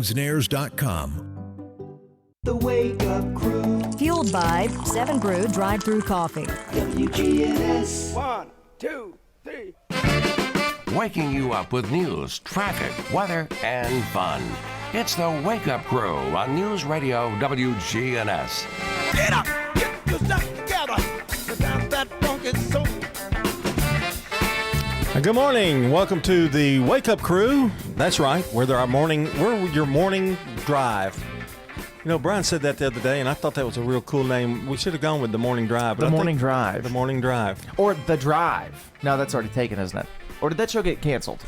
Snares.com. The Wake Up Crew. Fueled by 7 Brew drive-through coffee. WGNS. 1, 2, 3. Waking you up with news, traffic, weather, and fun. It's the Wake Up Crew on News Radio WGNS. Get up, get yourself together. Without that funky soul. Good morning. Welcome to the Wake Up Crew. That's right. We're your morning drive. You know, Brian said that the other day, and I thought that was a real cool name. We should have gone with the Morning Drive. But The Morning Drive. The Morning Drive. Or The Drive. No, that's already taken, isn't it? Or did that show get canceled?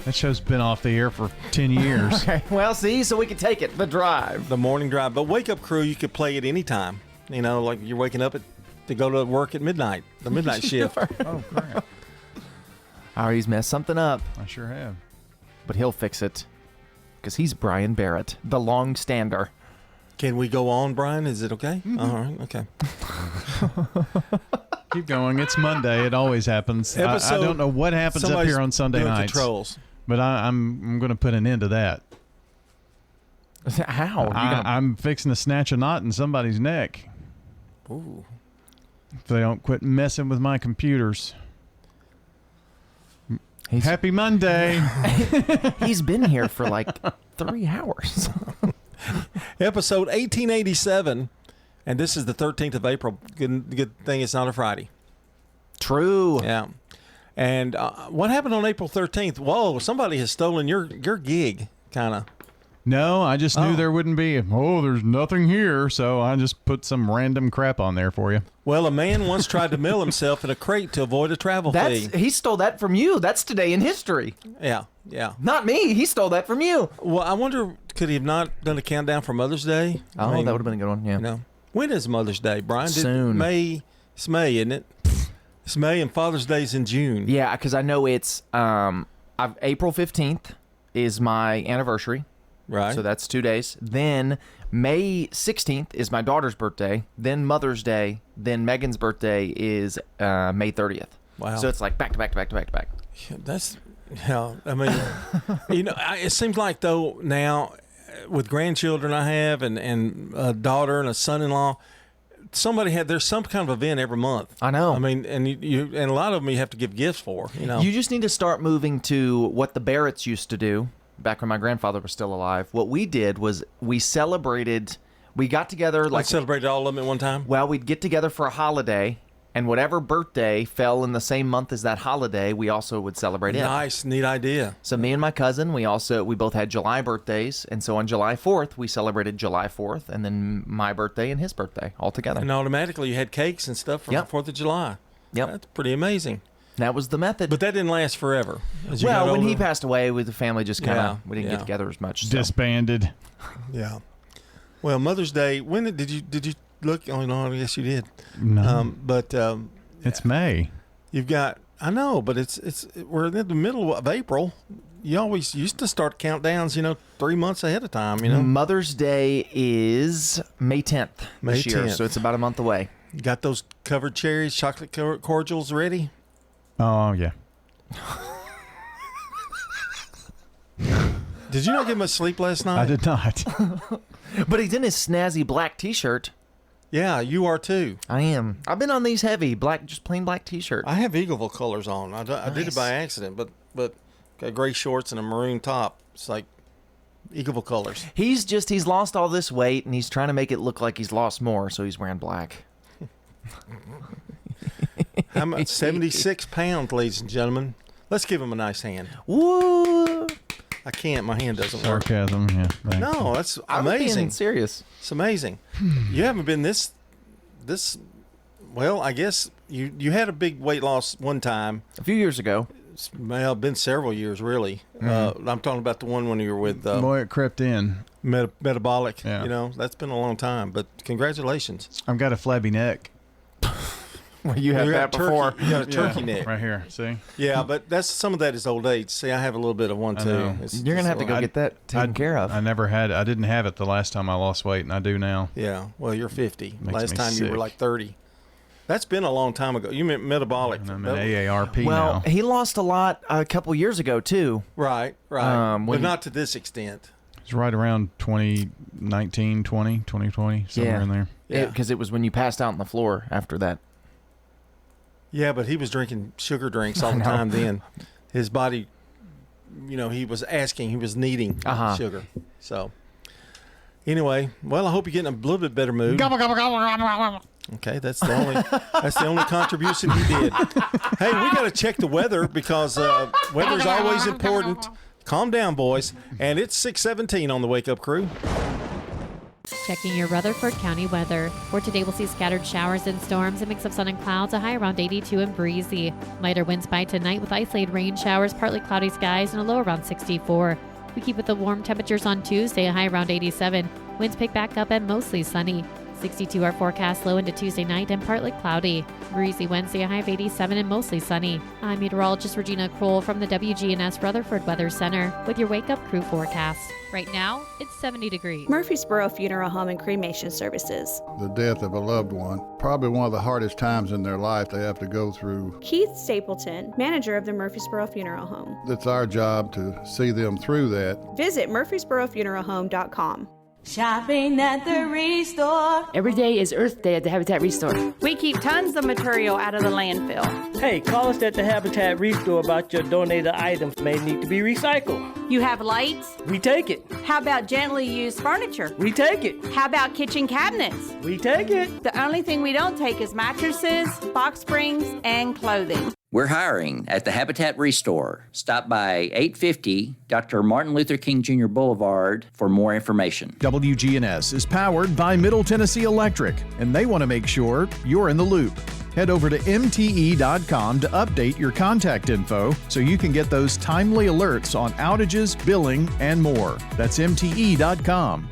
That show's been off the air for 10 years. Okay. Well, see, so we can take it. The Drive. The Morning Drive. But Wake Up Crew, you could play it anytime. You know, like you're waking up to go to work at midnight, the midnight shift. Oh, crap. Oh, he's messed something up, I sure have. but he'll fix it. Because he's Brian Barrett, the long stander. Can we go on, Brian? Is it okay? Mm-hmm. All right, okay. Keep going. It's Monday. It always happens. I don't know what happens up Somebody's here on Sunday doing nights. Controls. But I'm going to put an end to that. How? I'm fixing to snatch a knot in somebody's neck. Ooh. If they don't quit messing with my computers. Happy Monday. He's been here for like 3 hours. Episode 1887, and this is the 13th of April. Good thing it's not a Friday. True. Yeah. And what happened on April 13th? Whoa, somebody has stolen your gig, kind of. No, I just knew there wouldn't be. There's nothing here, so I just put some random crap on there for you. Well, a man once tried to mail himself in a crate to avoid a travel fee. He stole that from you. That's today in history. Yeah. Not me. He stole that from you. Well, I wonder, could he have not done a countdown for Mother's Day? Oh, I mean, that would have been a good one, yeah. You know, when is Mother's Day, Brian? Soon. It's May, isn't it? It's May, and Father's Day's in June. Yeah, because I know it's April 15th is my anniversary. Right. So that's 2 days. Then May 16th is my daughter's birthday. Then Mother's Day. Then Megan's birthday is May 30th. Wow. So it's like back to back to back to back to back. That's, yeah, I mean, you know, it seems like, though, now with grandchildren I have and a daughter and a son-in-law, there's some kind of event every month. I know. I mean, and and a lot of them you have to give gifts for, you know. You just need to start moving to what the Barretts used to do back when my grandfather was still alive. What we did was we got together. Like celebrated all of them at one time? Well, we'd get together for a holiday, and whatever birthday fell in the same month as that holiday, we also would celebrate it. Nice, neat idea. So me and my cousin, we both had July birthdays, and so on July 4th, we celebrated July 4th, and then my birthday and his birthday all together. And automatically you had cakes and stuff for the 4th of July. Yep. That's pretty amazing. That was the method. But that didn't last forever. Well, when he passed away, with the family just kind of, we didn't get together as much. So. Disbanded. Yeah. Well, Mother's Day, when did you look? Oh, no, I guess you did. No. But it's May. You've got, I know, but we're in the middle of April. You always used to start countdowns, 3 months ahead of time, Mother's Day is May 10th this year, 10th. so it's about a month away. You got those covered cherries, chocolate cordials ready? Oh, yeah. Did you not get much sleep last night? I did not. But he's in his snazzy black T-shirt. Yeah, you are too. I am. I've been on these heavy black, just plain black T-shirt. I have Eagleville colors on. I did it by accident, but got gray shorts and a maroon top. It's like Eagleville colors. He's lost all this weight, and he's trying to make it look like he's lost more, so he's wearing black. How much? 76 pounds, ladies and gentlemen. Let's give him a nice hand. Woo! I can't. My hand doesn't work. Sarcasm, yeah. No, that's I'm amazing. being serious. It's amazing. You haven't been this. Well, I guess you had a big weight loss one time. A few years ago. It's been several years, really. I'm talking about the one when you were with Boy, it crept in. Metabolic. Yeah. That's been a long time. But congratulations. I've got a flabby neck. Well, you had that before. You got a turkey neck. Right here, see? Yeah, but some of that is old age. See, I have a little bit of one, too. You're going to have to go get that taken care of. I didn't have it the last time I lost weight, and I do now. Yeah, well, you're 50. Makes Last me time you were sick. like 30. That's been a long time ago. You meant metabolic. I'm an AARP Well, now. he lost a lot a couple years ago too. Right. when But he- not to this extent. It's right around 2019, 2020, somewhere in there. Yeah. Because it was when you passed out on the floor after that. Yeah, but he was drinking sugar drinks all the time then. His body, he was needing sugar. So, anyway, well, I hope you're getting a little bit better mood. Okay, that's the only contribution he did. Hey, we got to check the weather because weather's always important. Calm down, boys. And it's 6:17 on the Wake Up Crew. Checking your Rutherford County weather. For today, we'll see scattered showers and storms, a mix of sun and clouds, a high around 82 and breezy. Lighter winds by tonight with isolated rain showers, partly cloudy skies, and a low around 64. We keep with the warm temperatures on Tuesday, a high around 87. Winds pick back up and mostly sunny. 62 our forecast low into Tuesday night and partly cloudy. Breezy Wednesday, a high of 87 and mostly sunny. I'm meteorologist Regina Kroll from the WGNS Rutherford Weather Center with your Wake Up Crew forecast. Right now, it's 70 degrees. Murfreesboro Funeral Home and Cremation Services. The death of a loved one, probably one of the hardest times in their life they have to go through. Keith Stapleton, manager of the Murfreesboro Funeral Home. It's our job to see them through that. Visit murfreesborofuneralhome.com. Shopping at the Restore. Every day is Earth Day at the Habitat Restore. We keep tons of material out of the landfill. Hey, call us at the Habitat Restore about your donated items may need to be recycled. You have lights? We take it. How about gently used furniture? We take it. How about kitchen cabinets? We take it. The only thing we don't take is mattresses, box springs, and clothing. We're hiring at the Habitat Restore. Stop by 850 Dr. Martin Luther King Jr. Boulevard for more information. WGNS is powered by Middle Tennessee Electric, and they want to make sure you're in the loop. Head over to MTE.com to update your contact info so you can get those timely alerts on outages, billing, and more. That's MTE.com.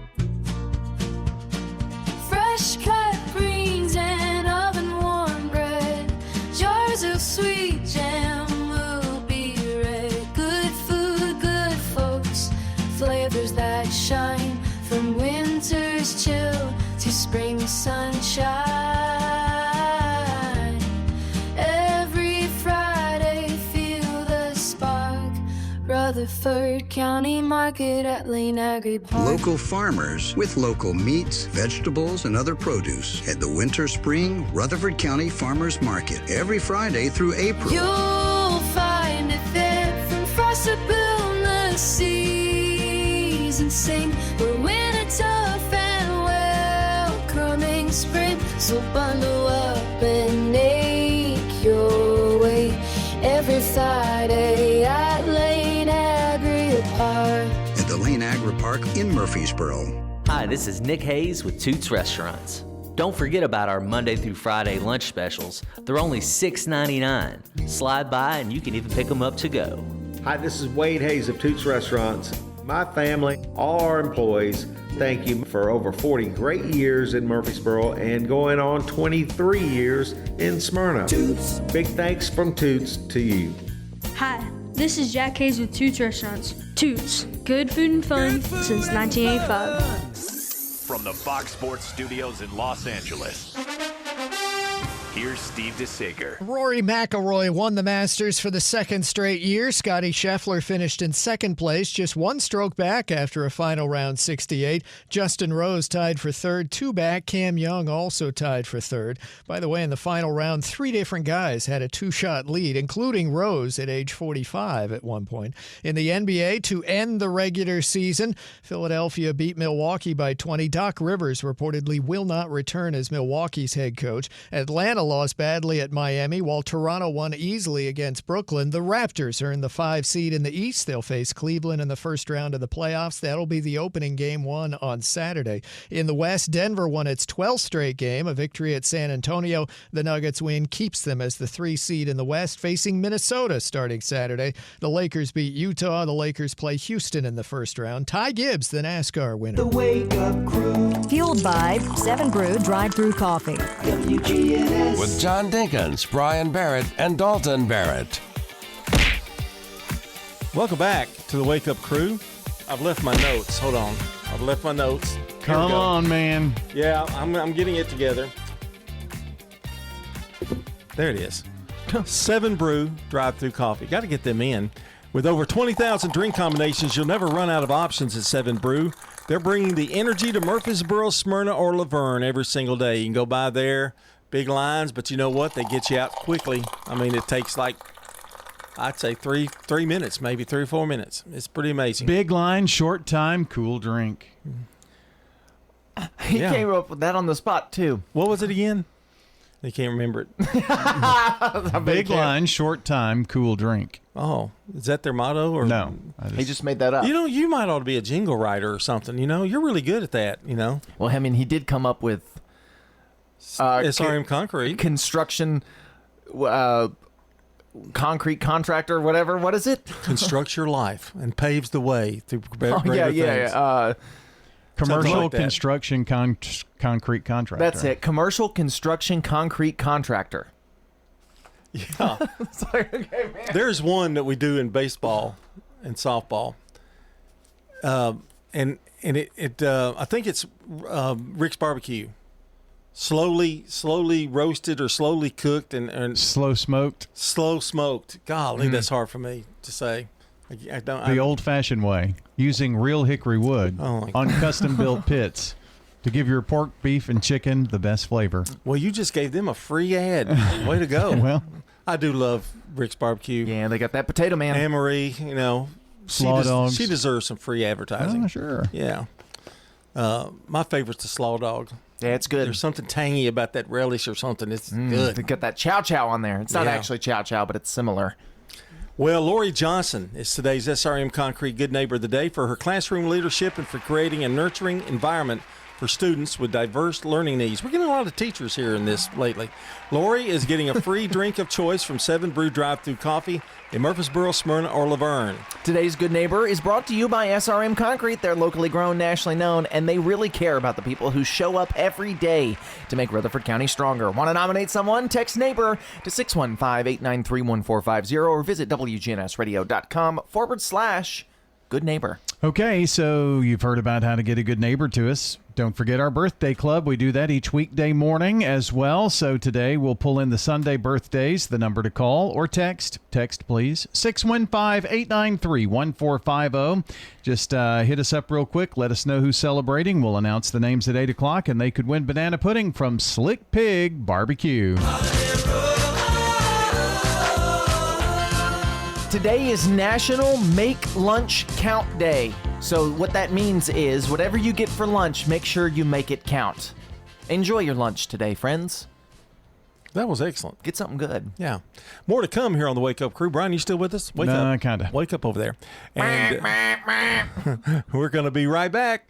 Fresh cut greens and oven warm bread. Jars of sweet jam will be red. Good food, good folks. Flavors that shine from winter's chill to spring sunshine. Every Friday, feel the spark. Rutherford County Market at Lane Agri Park. Local farmers with local meats, vegetables, and other produce at the Winter Spring Rutherford County Farmers Market every Friday through April. You'll find it there from frost to illness seas and sing. We're winter tough and welcoming spring. So bundle up and make your way every Friday at Lane Agri Park. At the Lane Agri Park in Murfreesboro. Hi, this is Nick Hayes with Toots Restaurants. Don't forget about our Monday through Friday lunch specials. They're only $6.99. Slide by and you can even pick them up to go. Hi, this is Wade Hayes of Toots Restaurants. My family, all our employees, thank you for over 40 great years in Murfreesboro and going on 23 years in Smyrna. Toots. Big thanks from Toots to you. Hi, this is Jack Hayes with Toots Restaurants. Toots, good food and fun since 1985. From the Fox Sports Studios in Los Angeles, here's Steve DeSager. Rory McIlroy won the Masters for the second straight year. Scotty Scheffler finished in second place, just one stroke back after a final round 68. Justin Rose tied for third, two back. Cam Young also tied for third. By the way, in the final round, three different guys had a two-shot lead, including Rose at age 45 at one point. In the NBA, to end the regular season, Philadelphia beat Milwaukee by 20. Doc Rivers reportedly will not return as Milwaukee's head coach. Atlanta lost badly at Miami, while Toronto won easily against Brooklyn. The Raptors are in the 5 seed in the East. They'll face Cleveland in the first round of the playoffs. That'll be the opening game one on Saturday. In the West, Denver won its 12th straight game, a victory at San Antonio. The Nuggets win keeps them as the 3 seed in the West, facing Minnesota starting Saturday. The Lakers beat Utah. The Lakers play Houston in the first round. Ty Gibbs, the NASCAR winner. The Wake Up Crew. Fueled by 7 Brew Dried Brew Coffee. WGNS. With John Dinkins, Brian Barrett, and Dalton Barrett. Welcome back to the Wake Up Crew. I've left my notes. Hold on. I've left my notes. Here we Come go. on, man. Yeah, I'm getting it together. There it is. 7 Brew drive-through coffee. Got to get them in. With over 20,000 drink combinations, you'll never run out of options at 7 Brew. They're bringing the energy to Murfreesboro, Smyrna, or Laverne every single day. You can go by there, big lines, but you know what? They get you out quickly. I mean, it takes like, I'd say 3 minutes, maybe 3 or 4 minutes. It's pretty amazing. Big line, short time, cool drink. He came up with that on the spot, too. What was it again? You can't remember it. Big line, short time, cool drink. Oh, is that their motto? Or no, he just made that up. You know, you might ought to be a jingle writer or something. You know, you're really good at that. You know. Well, I mean, he did come up with SRM Concrete construction, concrete contractor, whatever. What is it? Constructs your life and paves the way through greater things. Commercial like construction concrete contractor. That's it. Commercial construction concrete contractor. Yeah. Okay, man. There's one that we do in baseball and softball. And it I think it's Rick's Barbecue. Slowly roasted or slowly cooked and slow smoked. Slow smoked. Golly, that's hard for me to say. The old-fashioned way, using real hickory wood on custom-built pits to give your pork, beef, and chicken the best flavor. Well, you just gave them a free ad. Way to go. Well, I do love Rick's Barbecue. Yeah, they got that potato man. Anne-Marie, you know, she deserves some free advertising. Oh, sure. Yeah. My favorite's the slaw dog. Yeah, it's good. There's something tangy about that relish or something. It's good. They got that chow chow on there. It's not actually chow chow, but it's similar. Well, Lori Johnson is today's SRM Concrete Good Neighbor of the Day for her classroom leadership and for creating a nurturing environment for students with diverse learning needs. We're getting a lot of teachers here in this lately. Lori is getting a free drink of choice from 7 Brew drive-through coffee in Murfreesboro, Smyrna, or Laverne. Today's Good Neighbor is brought to you by SRM Concrete. They're locally grown, nationally known, and they really care about the people who show up every day to make Rutherford County stronger. Want to nominate someone? Text NEIGHBOR to 615-893-1450 or visit WGNSradio.com/Good Neighbor. Okay, so you've heard about how to get a good neighbor to us. Don't forget our birthday club. We do that each weekday morning as well. So today we'll pull in the Sunday birthdays, the number to call or text. Text, please, 615-893-1450. Just hit us up real quick. Let us know who's celebrating. We'll announce the names at 8 o'clock, and they could win banana pudding from Slick Pig Barbecue. Today is National Make Lunch Count Day. So what that means is whatever you get for lunch, make sure you make it count. Enjoy your lunch today, friends. That was excellent. Get something good. Yeah. More to come here on the Wake Up Crew. Brian, you still with us? Wake up. Kind of. Wake up over there. And we're going to be right back.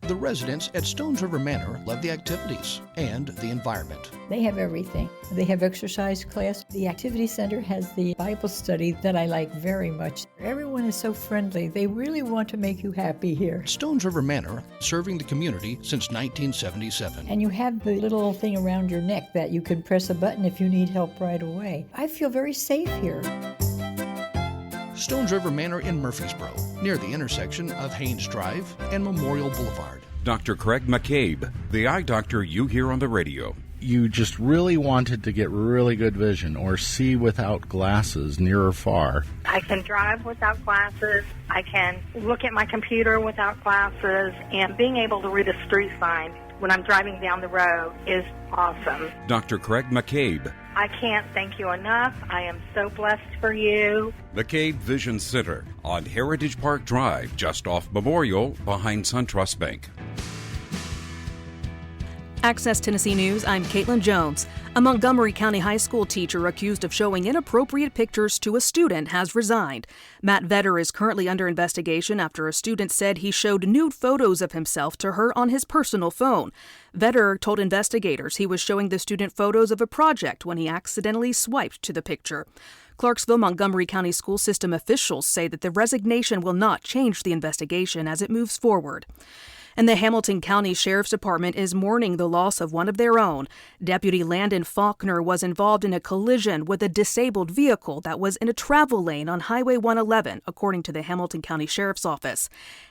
The residents at Stones River Manor love the activities and the environment. They have everything. They have exercise class. The activity center has the Bible study that I like very much. Everyone is so friendly. They really want to make you happy here. Stones River Manor, serving the community since 1977. And you have the little thing around your neck that you can press a button if you need help right away. I feel very safe here. Stones River Manor in Murfreesboro, near the intersection of Haynes Drive and Memorial Boulevard. Dr. Craig McCabe, the eye doctor you hear on the radio. You just really wanted to get really good vision or see without glasses near or far. I can drive without glasses. I can look at my computer without glasses. And being able to read a street sign when I'm driving down the road is awesome. Dr. Craig McCabe. I can't thank you enough. I am so blessed for you. McCabe Vision Center on Heritage Park Drive, just off Memorial, behind SunTrust Bank. Access Tennessee News, I'm Caitlin Jones. A Montgomery County High School teacher accused of showing inappropriate pictures to a student has resigned. Matt Vetter is currently under investigation after a student said he showed nude photos of himself to her on his personal phone. Vetter told investigators he was showing the student photos of a project when he accidentally swiped to the picture. Clarksville Montgomery County School System officials say that the resignation will not change the investigation as it moves forward. And the Hamilton County Sheriff's Department is mourning the loss of one of their own. Deputy Landon Faulkner was involved in a collision with a disabled vehicle that was in a travel lane on Highway 111, according to the Hamilton County Sheriff's Office.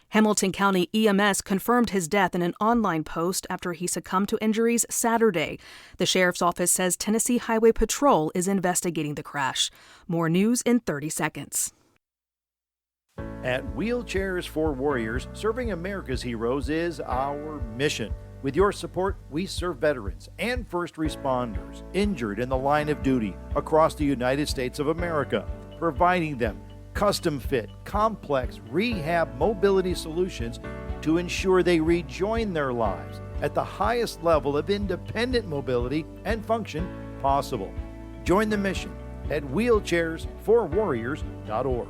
Hamilton County EMS confirmed his death in an online post after he succumbed to injuries Saturday. The Sheriff's Office says Tennessee Highway Patrol is investigating the crash. More news in 30 seconds. At Wheelchairs for Warriors, serving America's heroes is our mission. With your support, we serve veterans and first responders injured in the line of duty across the United States of America, providing them custom-fit, complex rehab mobility solutions to ensure they rejoin their lives at the highest level of independent mobility and function possible. Join the mission at wheelchairsforwarriors.org.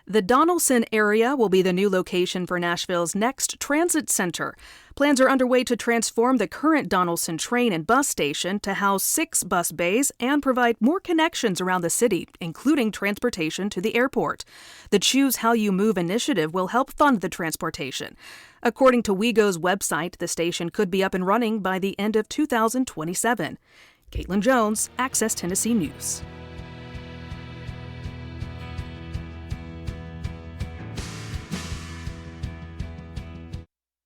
The Donelson area will be the new location for Nashville's next transit center. Plans are underway to transform the current Donelson train and bus station to house 6 bus bays and provide more connections around the city, including transportation to the airport. The Choose How You Move initiative will help fund the transportation. According to WeGo's website, the station could be up and running by the end of 2027. Caitlin Jones, Access Tennessee News.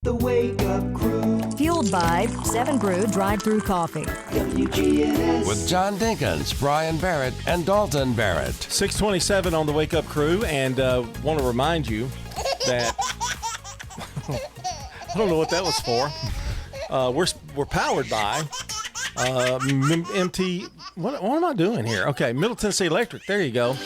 The Wake Up Crew. Fueled by 7 Brew Drive-Thru Coffee. WGNS. With John Dinkins, Brian Barrett, and Dalton Barrett. 627 on the Wake Up Crew, and want to remind you that I don't know what that was for. We're powered by MT. What am I doing here? Okay, Middle Tennessee Electric. There you go.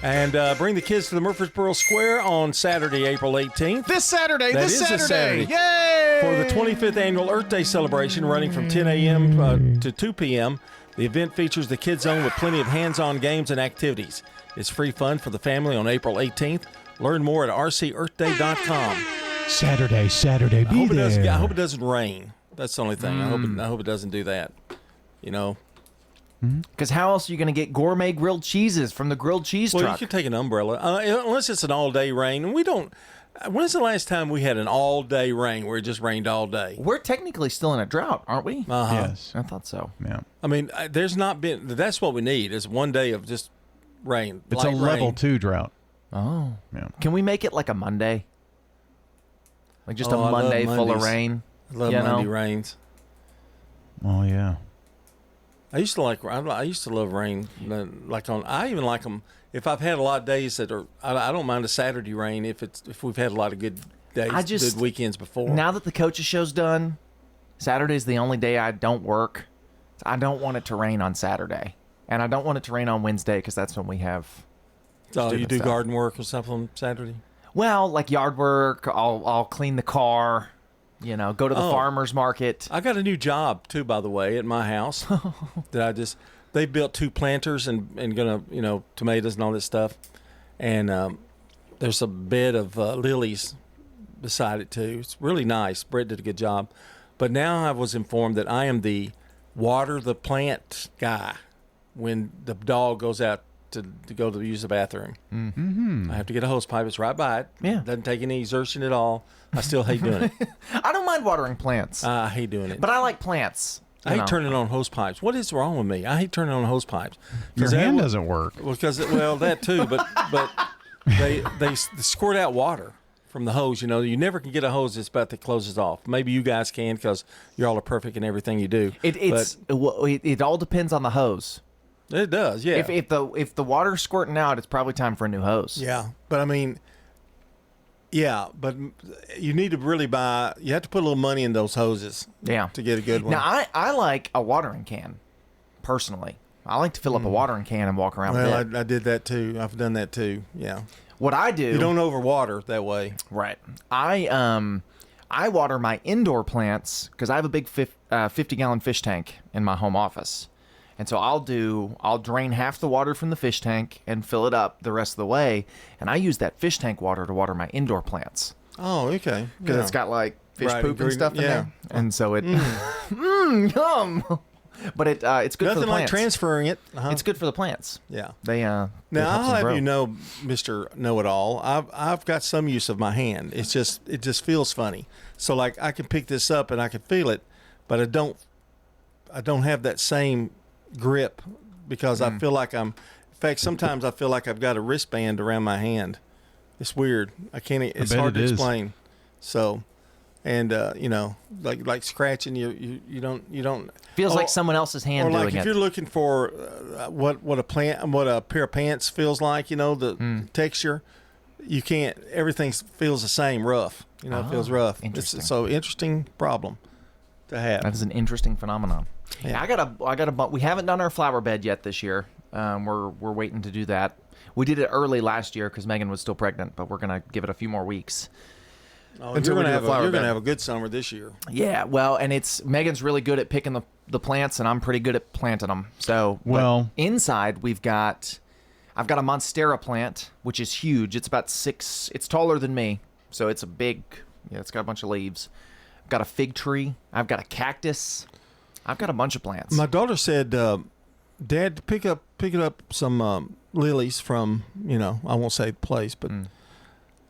And bring the kids to the Murfreesboro Square on Saturday, April 18th. This Saturday. This Saturday. Yay! For the 25th annual Earth Day celebration running from 10 a.m. To 2 p.m. The event features the Kids Zone with plenty of hands-on games and activities. It's free fun for the family on April 18th. Learn more at rcearthday.com. Saturday, be there. I hope it doesn't rain. That's the only thing. I hope it doesn't do that. You know. Because how else are you going to get gourmet grilled cheeses from the grilled cheese truck? Well, you can take an umbrella, unless it's an all-day rain. And we don't. When's the last time we had an all-day rain where it just rained all day? We're technically still in a drought, aren't we? Yes, I thought so. Yeah. I mean, there's not been. That's what we need is one day of just rain. It's a level 2 drought. Oh, yeah. Can we make it like a Monday? Like just a Monday full of rain. I love Monday rains. Oh yeah. I used to love rain. I even like them if I've had a lot of days that are. I don't mind a Saturday rain if we've had a lot of good days, good weekends before. Now that the coaches show's done, Saturday's the only day I don't work. I don't want it to rain on Saturday, and I don't want it to rain on Wednesday because that's when we have. So you do garden work or something on Saturday? Well, like yard work. I'll clean the car. You know, go to the farmer's market. I got a new job too, by the way, at my house. They built 2 planters and gonna, tomatoes and all this stuff. And there's a bed of lilies beside it too. It's really nice. Brett did a good job. But now I was informed that I am the water the plant guy when the dog goes out to go to use the bathroom. Mm-hmm. I have to get a hose pipe. It's right by it. Yeah. Doesn't take any exertion at all. I still hate doing it. I don't mind watering plants. I hate doing it. But I like plants. I hate turning on hose pipes. What is wrong with me? I hate turning on hose pipes. Your hand doesn't work. Well, that too. But they squirt out water from the hose. You know, you never can get a hose that's about that closes off. Maybe you guys can because you all are perfect in everything you do. It all depends on the hose. It does, yeah. If the water's squirting out, it's probably time for a new hose. Yeah, but I mean. Yeah, but you need to really you have to put a little money in those hoses to get a good one. Now, I like a watering can, personally. I like to fill up a watering can and walk around with it. I did that too. I've done that too, yeah. What I do... You don't overwater that way. Right. I water my indoor plants because I have a big 50-gallon fish tank in my home office. And so I'll drain half the water from the fish tank and fill it up the rest of the way. And I use that fish tank water to water my indoor plants. Oh, okay. Because it's got like fish poop and stuff in there. And so it, yum. But it's good for the Nothing like plants. transferring it. It's good for the plants. Yeah. They Now it helps I'll them have grow. you know, Mr. Know-It-All. I've got some use of my hand. It just feels funny. So like I can pick this up and I can feel it, but I don't have that same grip because I feel like in fact, sometimes I feel like I've got a wristband around my hand. It's weird. It's bet hard it to is. explain. So, and like scratching, you don't Feels like someone else's hand or like doing if it. you're looking for what a pair of pants feels like, the texture, you can't. Everything feels the same, rough. It feels rough. Interesting. It's so interesting problem to have. That is an interesting phenomenon. Yeah. I got a. We haven't done our flower bed yet this year. We're waiting to do that. We did it early last year because Megan was still pregnant, but we're gonna give it a few more weeks. Oh, until you're we do gonna the flower have bed. a good summer this year. Yeah, well, and Megan's really good at picking the plants, and I'm pretty good at planting them. So, but inside I've got a Monstera plant, which is huge. It's about it's taller than me, so it's a big. Yeah, it's got a bunch of leaves. I've got a fig tree. I've got a cactus. I've got a bunch of plants. My daughter said, "Dad, pick up some lilies from I won't say the place, but."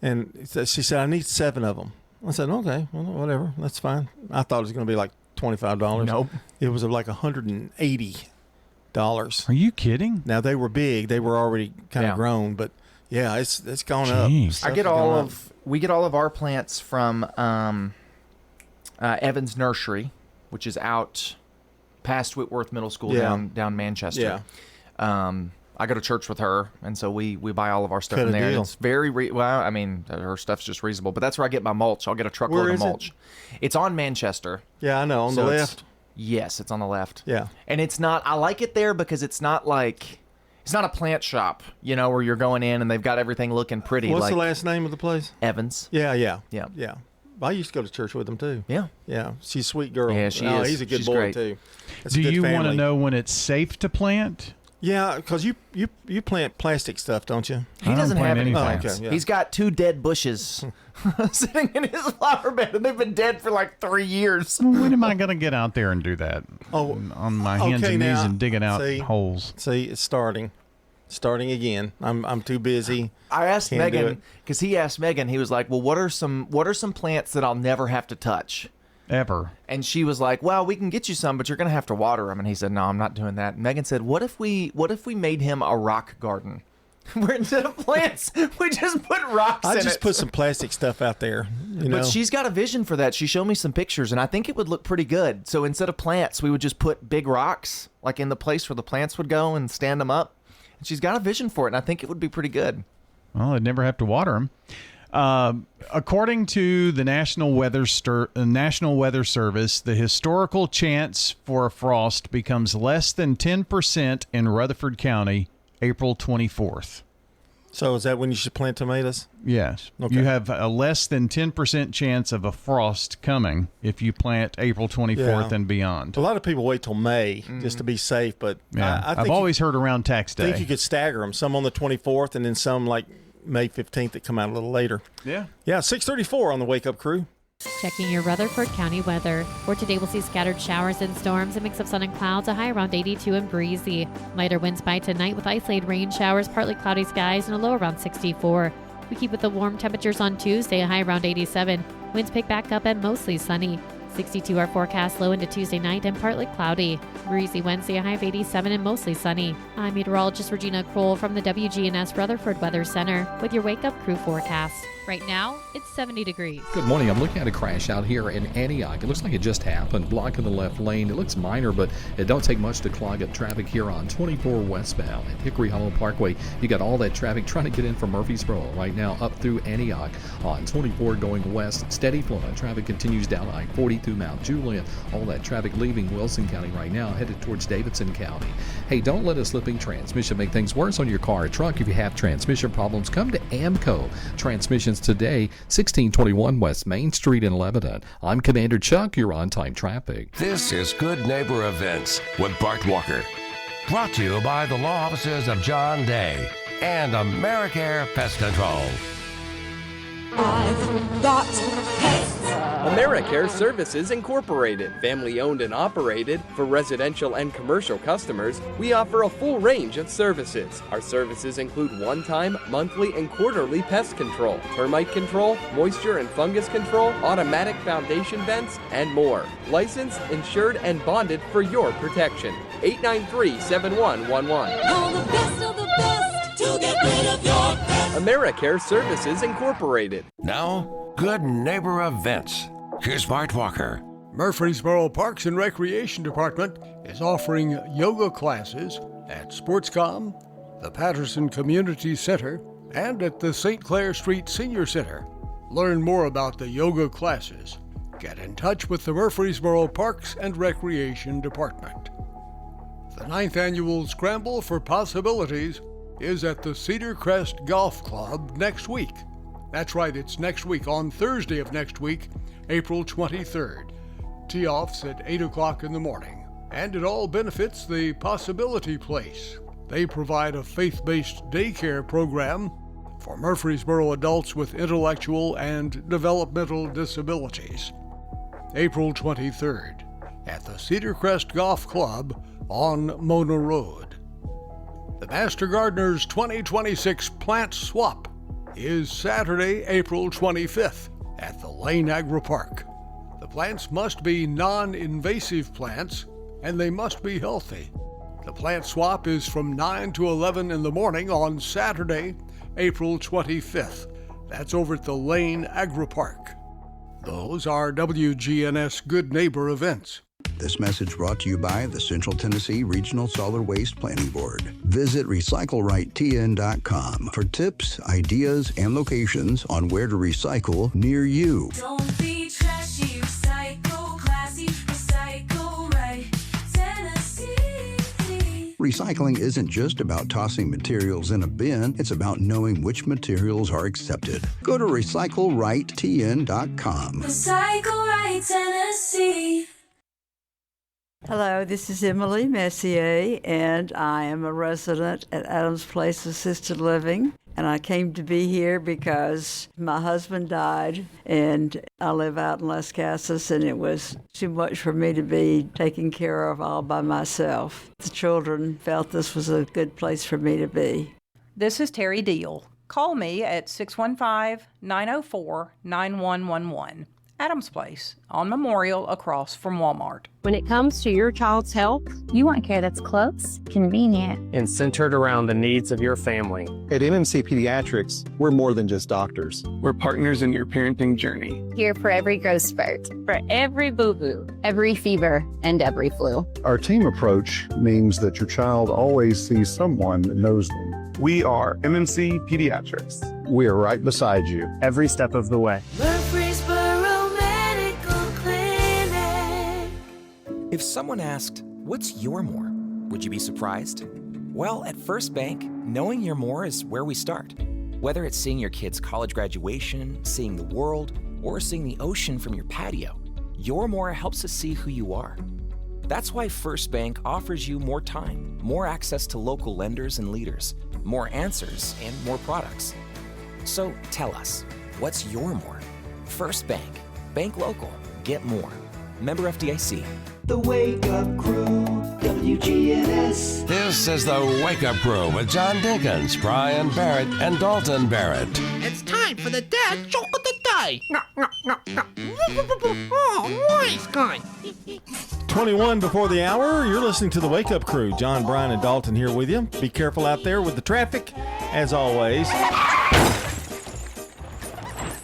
And she said, I need 7 of them. I said, okay, well, whatever. That's fine. I thought it was going to be like $25. Nope. It was like $180. Are you kidding? Now, they were big. They were already kind of grown. But, yeah, it's gone up. Jeez. We get all of our plants from Evans Nursery, which is out past Whitworth Middle School down Manchester. Yeah. I go to church with her, and so we buy all of our stuff Cut a in there. deal. It's very her stuff's just reasonable, but that's where I get my mulch. I'll get a truckload Where of is it? mulch. It's on Manchester. Yeah, I know. On So the it's- left. Yes, it's on the left. Yeah. And it's not. I like it there because it's not a plant shop, where you're going in and they've got everything looking pretty. What's like the last name of the place? Evans. Yeah. Yeah. I used to go to church with them, too. Yeah. Yeah. She's a sweet girl. Yeah, she Oh, is. He's a good She's boy, great. too. That's a Do good you want to family. know when it's safe to plant? Yeah, because you plant plastic stuff, don't you? He doesn't have any plants. Okay, yeah. He's got 2 dead bushes sitting in his flower bed, and they've been dead for like 3 years. When am I going to get out there and do that? Oh, on my hands okay, and knees now, and digging out see? holes. See, it's starting again. I'm too busy. I asked Can't do Megan it. because he asked Megan. He was like, "Well, what are some plants that I'll never have to touch?" Ever. And she was like, "Well, we can get you some, but you're going to have to water them." And he said, "No, I'm not doing that." And Megan said, "What if we made him a rock garden, where instead of plants, we just put rocks I in just it?" put some plastic stuff out there. But she's got a vision for that. She showed me some pictures, and I think it would look pretty good. So instead of plants, we would just put big rocks, like in the place where the plants would go, and stand them up. And she's got a vision for it, and I think it would be pretty good. Well, I'd never have to water them. According to the National Weather Service, the historical chance for a frost becomes less than 10% in Rutherford County, April 24th. So is that when you should plant tomatoes? Yes. Okay. You have a less than 10% chance of a frost coming if you plant April 24th and beyond. A lot of people wait till May just to be safe, but Yeah. I think I've always heard around tax I think day. you could stagger them. Some on the 24th and then some like May 15th that come out a little later. Yeah. Yeah, 6:34 on the Wake Up Crew. Checking your Rutherford County weather. For today, we'll see scattered showers and storms, a mix of sun and clouds, a high around 82 and breezy. Lighter winds by tonight with isolated rain showers, partly cloudy skies, and a low around 64. We keep with the warm temperatures on Tuesday, a high around 87. Winds pick back up and mostly sunny. 62 our forecast, low into Tuesday night and partly cloudy. Breezy Wednesday, a high of 87 and mostly sunny. I'm meteorologist Regina Kroll from the WGNS Rutherford Weather Center with your Wake Up Crew forecast. Right now, it's 70 degrees. Good morning. I'm looking at a crash out here in Antioch. It looks like it just happened, blocking the left lane. It looks minor, but it don't take much to clog up traffic here on 24 westbound at Hickory Hollow Parkway. You got all that traffic trying to get in from Murfreesboro right now up through Antioch on 24 going west. Steady flow of traffic continues down I-40 through Mount Juliet. All that traffic leaving Wilson County right now, headed towards Davidson County. Hey, don't let a slipping transmission make things worse on your car or truck. If you have transmission problems, come to AMCO Transmissions today, 1621 West Main Street in Lebanon. I'm Commander Chuck, your on-time traffic. This is Good Neighbor Events with Bart Walker. Brought to you by the law offices of John Day and Americare Pest Control. I've got pests. AmeriCare Services Incorporated, family owned and operated. For residential and commercial customers, we offer a full range of services. Our services include one-time, monthly, and quarterly pest control, termite control, moisture and fungus control, automatic foundation vents, and more. Licensed, insured, and bonded for your protection. 893-7111. All the best of the best to get rid of your pest. AmeriCare Services Incorporated. Now, Good Neighbor Events. Here's Bart Walker. Murfreesboro Parks and Recreation Department is offering yoga classes at Sportscom, the Patterson Community Center, and at the St. Clair Street Senior Center. Learn more about the yoga classes. Get in touch with the Murfreesboro Parks and Recreation Department. The 9th Annual Scramble for Possibilities is at the Cedar Crest Golf Club next week. That's right, it's next week, on Thursday of next week, April 23rd. Tee-offs at 8 o'clock in the morning. And it all benefits the Possibility Place. They provide a faith-based daycare program for Murfreesboro adults with intellectual and developmental disabilities. April 23rd at the Cedar Crest Golf Club on Mona Road. The Master Gardeners 2026 Plant Swap is Saturday, April 25th at the Lane Agri Park. The plants must be non-invasive plants and they must be healthy. The plant swap is from 9 to 11 in the morning on Saturday, April 25th. That's over at the Lane Agri Park. Those are WGNS Good Neighbor events. This message brought to you by the Central Tennessee Regional Solid Waste Planning Board. Visit RecycleRightTN.com for tips, ideas, and locations on where to recycle near you. Don't be trashy, recycle classy, recycle right, Tennessee. Recycling isn't just about tossing materials in a bin, it's about knowing which materials are accepted. Go to RecycleRightTN.com. Recycle right, Tennessee. Hello, this is Emily Messier, and I am a resident at Adams Place Assisted Living. And I came to be here because my husband died, and I live out in Las Casas, and it was too much for me to be taken care of all by myself. The children felt this was a good place for me to be. This is Terry Deal. Call me at 615-904-9111. Adams Place, on Memorial across from Walmart. When it comes to your child's health, you want care that's close, convenient, and centered around the needs of your family. At MMC Pediatrics, we're more than just doctors. We're partners in your parenting journey. Here for every growth spurt, for every boo-boo, every fever, and every flu. Our team approach means that your child always sees someone that knows them. We are MMC Pediatrics. We are right beside you every step of the way. If someone asked, "What's your more?" would you be surprised? Well, at First Bank, knowing your more is where we start. Whether it's seeing your kid's college graduation, seeing the world, or seeing the ocean from your patio, your more helps us see who you are. That's why First Bank offers you more time, more access to local lenders and leaders, more answers, and more products. So tell us, what's your more? First Bank. Bank local. Get more. Member FDIC. The Wake Up Crew, WGNS. This is the Wake Up Crew with John Dinkins, Brian Barrett, and Dalton Barrett. It's time for the dad joke of the day. Oh, nice guy. 21 before the hour, you're listening to the Wake Up Crew. John, Brian, and Dalton here with you. Be careful out there with the traffic, as always.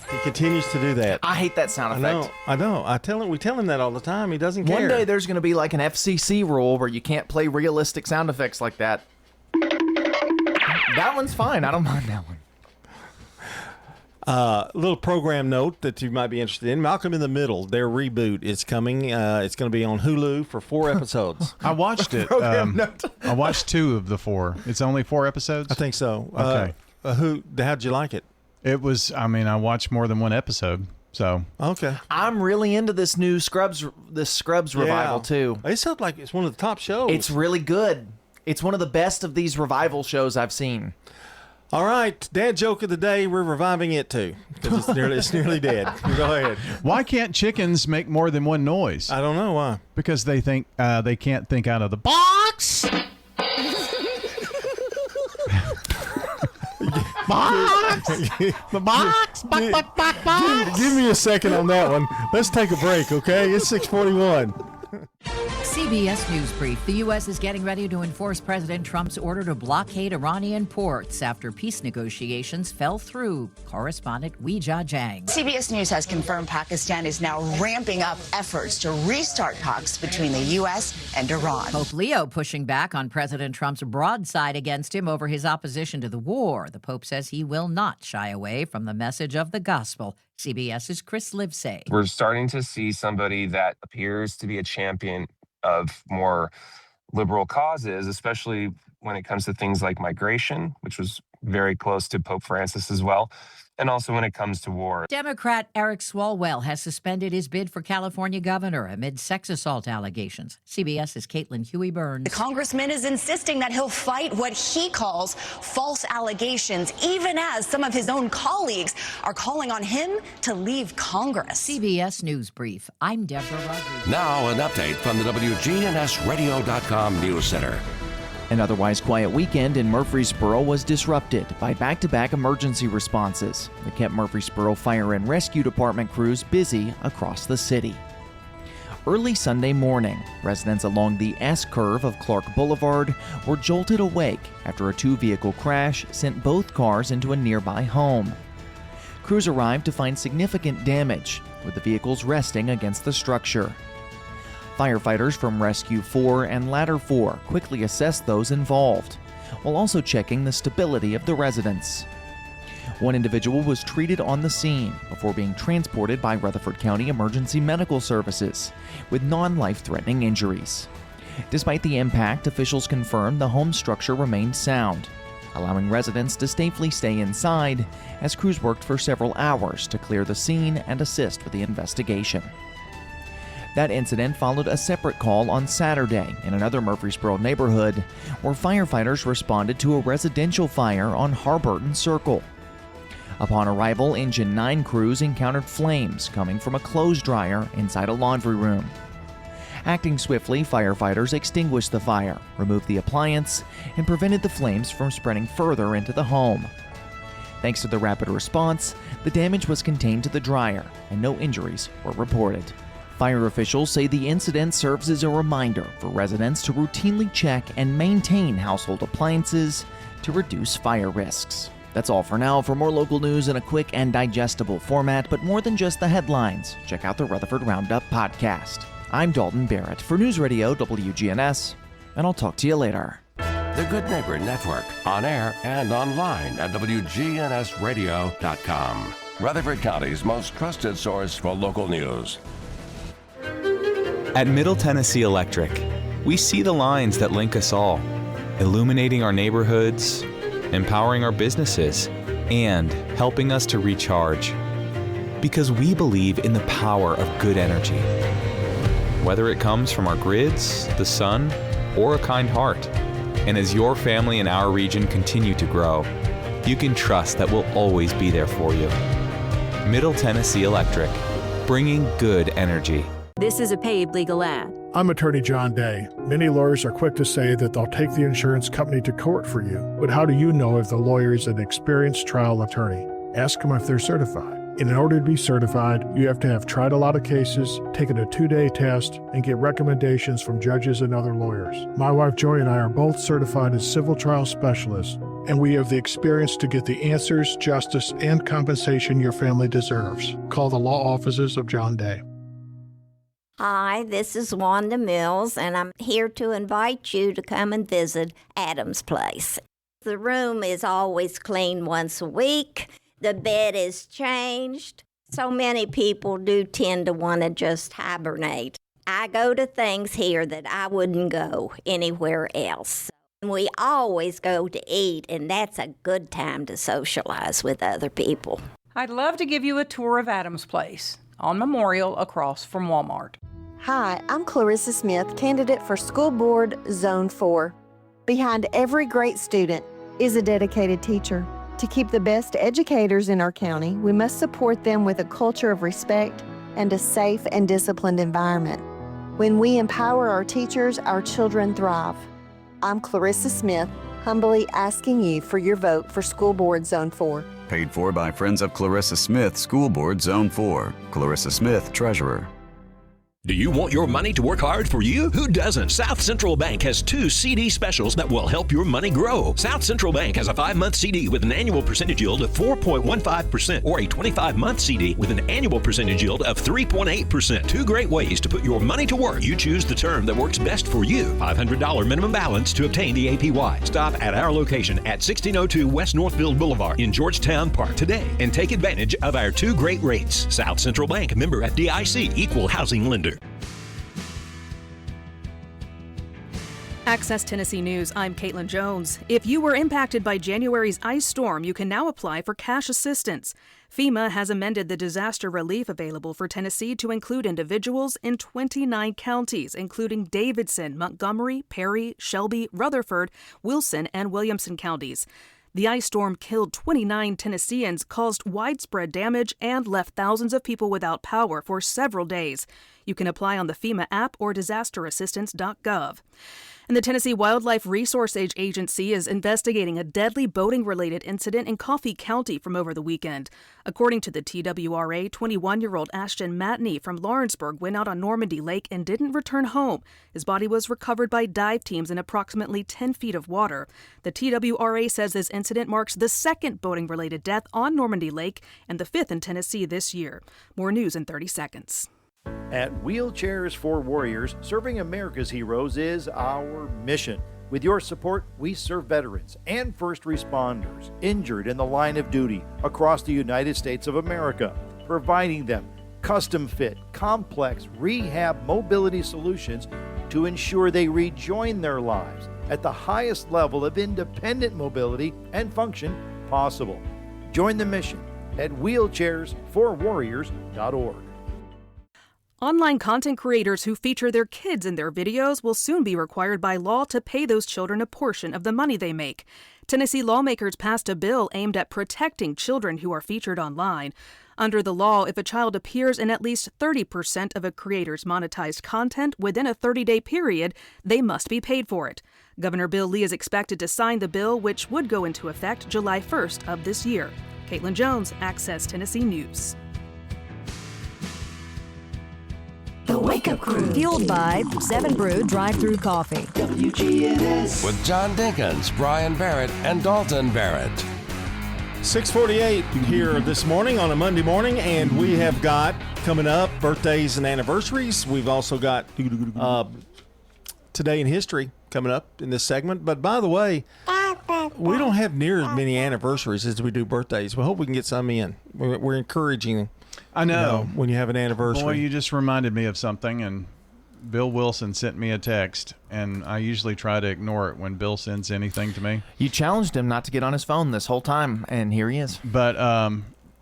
He continues to do that. I hate that sound effect. I know. We tell him that all the time. He doesn't care. One day there's going to be like an FCC rule where you can't play realistic sound effects like that. That one's fine. I don't mind that one. Little program note that you might be interested in. Malcolm in the Middle, their reboot is coming. It's going to be on Hulu for 4 episodes. I watched it. I watched 2 of the 4. It's only 4 episodes? I think so. Okay. How'd you like it? It was, I watched more than 1 episode, so. Okay. I'm really into this new Scrubs revival, too. It sounds like it's one of the top shows. It's really good. It's one of the best of these revival shows I've seen. All right, dad joke of the day. We're reviving it too because it's nearly dead. Go ahead. Why can't chickens make more than one noise? I don't know why. Because they think they can't think out of the box. Box. The box. Box. Give me a second on that one. Let's take a break, okay? It's 6:41. CBS News Brief. The U.S. is getting ready to enforce President Trump's order to blockade Iranian ports after peace negotiations fell through. Correspondent Weijia Jiang. CBS News has confirmed Pakistan is now ramping up efforts to restart talks between the U.S. and Iran. Pope Leo pushing back on President Trump's broadside against him over his opposition to the war. The Pope says he will not shy away from the message of the gospel. CBS's Chris Livesay. We're starting to see somebody that appears to be a champion of more liberal causes, especially when it comes to things like migration, which was very close to Pope Francis as well, and also when it comes to war. Democrat Eric Swalwell has suspended his bid for California governor amid sex assault allegations. CBS's Caitlin Huey-Burns. The congressman is insisting that he'll fight what he calls false allegations, even as some of his own colleagues are calling on him to leave Congress. CBS News Brief. I'm Deborah Rodriguez. Now an update from the WGNSradio.com News Center. An otherwise quiet weekend in Murfreesboro was disrupted by back-to-back emergency responses that kept Murfreesboro Fire and Rescue Department crews busy across the city. Early Sunday morning, residents along the S-curve of Clark Boulevard were jolted awake after a two-vehicle crash sent both cars into a nearby home. Crews arrived to find significant damage, with the vehicles resting against the structure. Firefighters from Rescue 4 and Ladder 4 quickly assessed those involved, while also checking the stability of the residents. One individual was treated on the scene before being transported by Rutherford County Emergency Medical Services with non-life-threatening injuries. Despite the impact, officials confirmed the home structure remained sound, allowing residents to safely stay inside as crews worked for several hours to clear the scene and assist with the investigation. That incident followed a separate call on Saturday in another Murfreesboro neighborhood where firefighters responded to a residential fire on Harburton Circle. Upon arrival, Engine 9 crews encountered flames coming from a clothes dryer inside a laundry room. Acting swiftly, firefighters extinguished the fire, removed the appliance, and prevented the flames from spreading further into the home. Thanks to the rapid response, the damage was contained to the dryer and no injuries were reported. Fire officials say the incident serves as a reminder for residents to routinely check and maintain household appliances to reduce fire risks. That's all for now. For more local news in a quick and digestible format, but more than just the headlines, check out the Rutherford Roundup podcast. I'm Dalton Barrett for News Radio WGNS, and I'll talk to you later. The Good Neighbor Network, on air and online at WGNSradio.com. Rutherford County's most trusted source for local news. At Middle Tennessee Electric, we see the lines that link us all, illuminating our neighborhoods, empowering our businesses, and helping us to recharge. Because we believe in the power of good energy. Whether it comes from our grids, the sun, or a kind heart. And as your family and our region continue to grow, you can trust that we'll always be there for you. Middle Tennessee Electric, bringing good energy. This is a paid legal ad. I'm attorney John Day. Many lawyers are quick to say that they'll take the insurance company to court for you. But how do you know if the lawyer is an experienced trial attorney? Ask them if they're certified. And in order to be certified, you have to have tried a lot of cases, taken a 2-day test, and get recommendations from judges and other lawyers. My wife Joy and I are both certified as civil trial specialists, and we have the experience to get the answers, justice, and compensation your family deserves. Call the law offices of John Day. Hi, this is Wanda Mills, and I'm here to invite you to come and visit Adam's Place. The room is always cleaned once a week. The bed is changed. So many people do tend to want to just hibernate. I go to things here that I wouldn't go anywhere else. We always go to eat, and that's a good time to socialize with other people. I'd love to give you a tour of Adam's Place on Memorial across from Walmart. Hi, I'm Clarissa Smith, candidate for School Board Zone 4. Behind every great student is a dedicated teacher. To keep the best educators in our county, we must support them with a culture of respect and a safe and disciplined environment. When we empower our teachers, our children thrive. I'm Clarissa Smith, humbly asking you for your vote for School Board Zone 4. Paid for by Friends of Clarissa Smith, School Board Zone 4. Clarissa Smith, Treasurer. Do you want your money to work hard for you? Who doesn't? South Central Bank has 2 CD specials that will help your money grow. South Central Bank has a 5-month CD with an annual percentage yield of 4.15% or a 25-month CD with an annual percentage yield of 3.8%. 2 great ways to put your money to work. You choose the term that works best for you. $500 minimum balance to obtain the APY. Stop at our location at 1602 West Northfield Boulevard in Georgetown Park today and take advantage of our 2 great rates. South Central Bank, member FDIC, equal housing lender. Access Tennessee News, I'm Caitlin Jones. If you were impacted by January's ice storm, you can now apply for cash assistance. FEMA has amended the disaster relief available for Tennessee to include individuals in 29 counties, including Davidson, Montgomery, Perry, Shelby, Rutherford, Wilson, and Williamson counties. The ice storm killed 29 Tennesseans, caused widespread damage, and left thousands of people without power for several days. You can apply on the FEMA app or disasterassistance.gov. And the Tennessee Wildlife Resource Agency is investigating a deadly boating-related incident in Coffee County from over the weekend. According to the TWRA, 21-year-old Ashton Matney from Lawrenceburg went out on Normandy Lake and didn't return home. His body was recovered by dive teams in approximately 10 feet of water. The TWRA says this incident marks the 2nd boating-related death on Normandy Lake and the 5th in Tennessee this year. More news in 30 seconds. At Wheelchairs for Warriors, serving America's heroes is our mission. With your support, we serve veterans and first responders injured in the line of duty across the United States of America, providing them custom-fit, complex rehab mobility solutions to ensure they rejoin their lives at the highest level of independent mobility and function possible. Join the mission at wheelchairsforwarriors.org. Online content creators who feature their kids in their videos will soon be required by law to pay those children a portion of the money they make. Tennessee lawmakers passed a bill aimed at protecting children who are featured online. Under the law, if a child appears in at least 30% of a creator's monetized content within a 30-day period, they must be paid for it. Governor Bill Lee is expected to sign the bill, which would go into effect July 1st of this year. Caitlin Jones, Access Tennessee News. The Wake Up Crew. Fueled by 7 Brew Drive-Thru Coffee. WGNS. With John Dinkins, Brian Barrett, and Dalton Barrett. 6:48 here this morning on a Monday morning, and we have got coming up birthdays and anniversaries. We've also got Today in History coming up in this segment. But by the way, we don't have near as many anniversaries as we do birthdays. We hope we can get some in. We're encouraging. I know. When you have an anniversary. Boy, you just reminded me of something, and Bill Wilson sent me a text, and I usually try to ignore it when Bill sends anything to me. You challenged him not to get on his phone this whole time, and here he is. But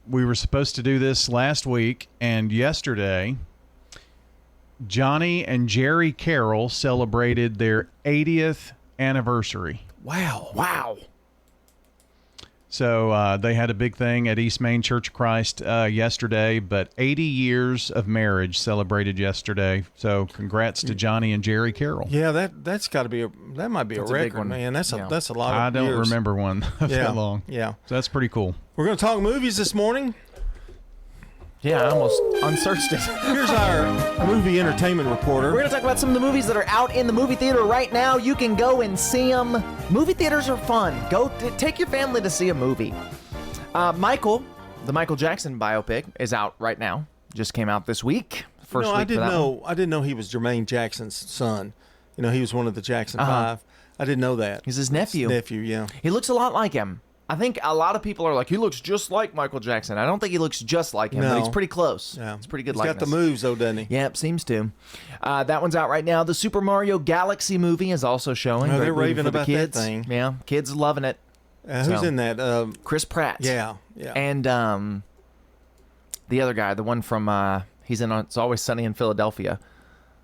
we were supposed to do this last week, and yesterday, Johnny and Jerry Carroll celebrated their 80th anniversary. Wow. Wow. So they had a big thing at East Main Church of Christ yesterday, but 80 years of marriage celebrated yesterday. So congrats to Johnny and Jerry Carroll. Yeah, that's got to be that might be a record, man. That's a lot of I don't years. remember one that long. Yeah. So that's pretty cool. We're going to talk movies this morning. Yeah, I almost unsearched it. Here's our movie entertainment reporter. We're going to talk about some of the movies that are out in the movie theater right now. You can go and see them. Movie theaters are fun. Go take your family to see a movie. Michael, the Michael Jackson biopic, is out right now. Just came out this week. First week I didn't know he was Jermaine Jackson's son. You know, he was one of the Jackson 5. I didn't know that. He's his nephew. Yeah. He looks a lot like him. I think a lot of people are like, he looks just like Michael Jackson. I don't think he looks just like him, but he's pretty close. Yeah. It's pretty good He's likeness. got the moves, though, doesn't he? Yep, seems to. That one's out right now. The Super Mario Galaxy movie is also showing. They're Great movie raving for the about kids. that thing. Yeah, kids loving it. Who's in that? Chris Pratt. Yeah. And the other guy, the one from, he's in It's Always Sunny in Philadelphia.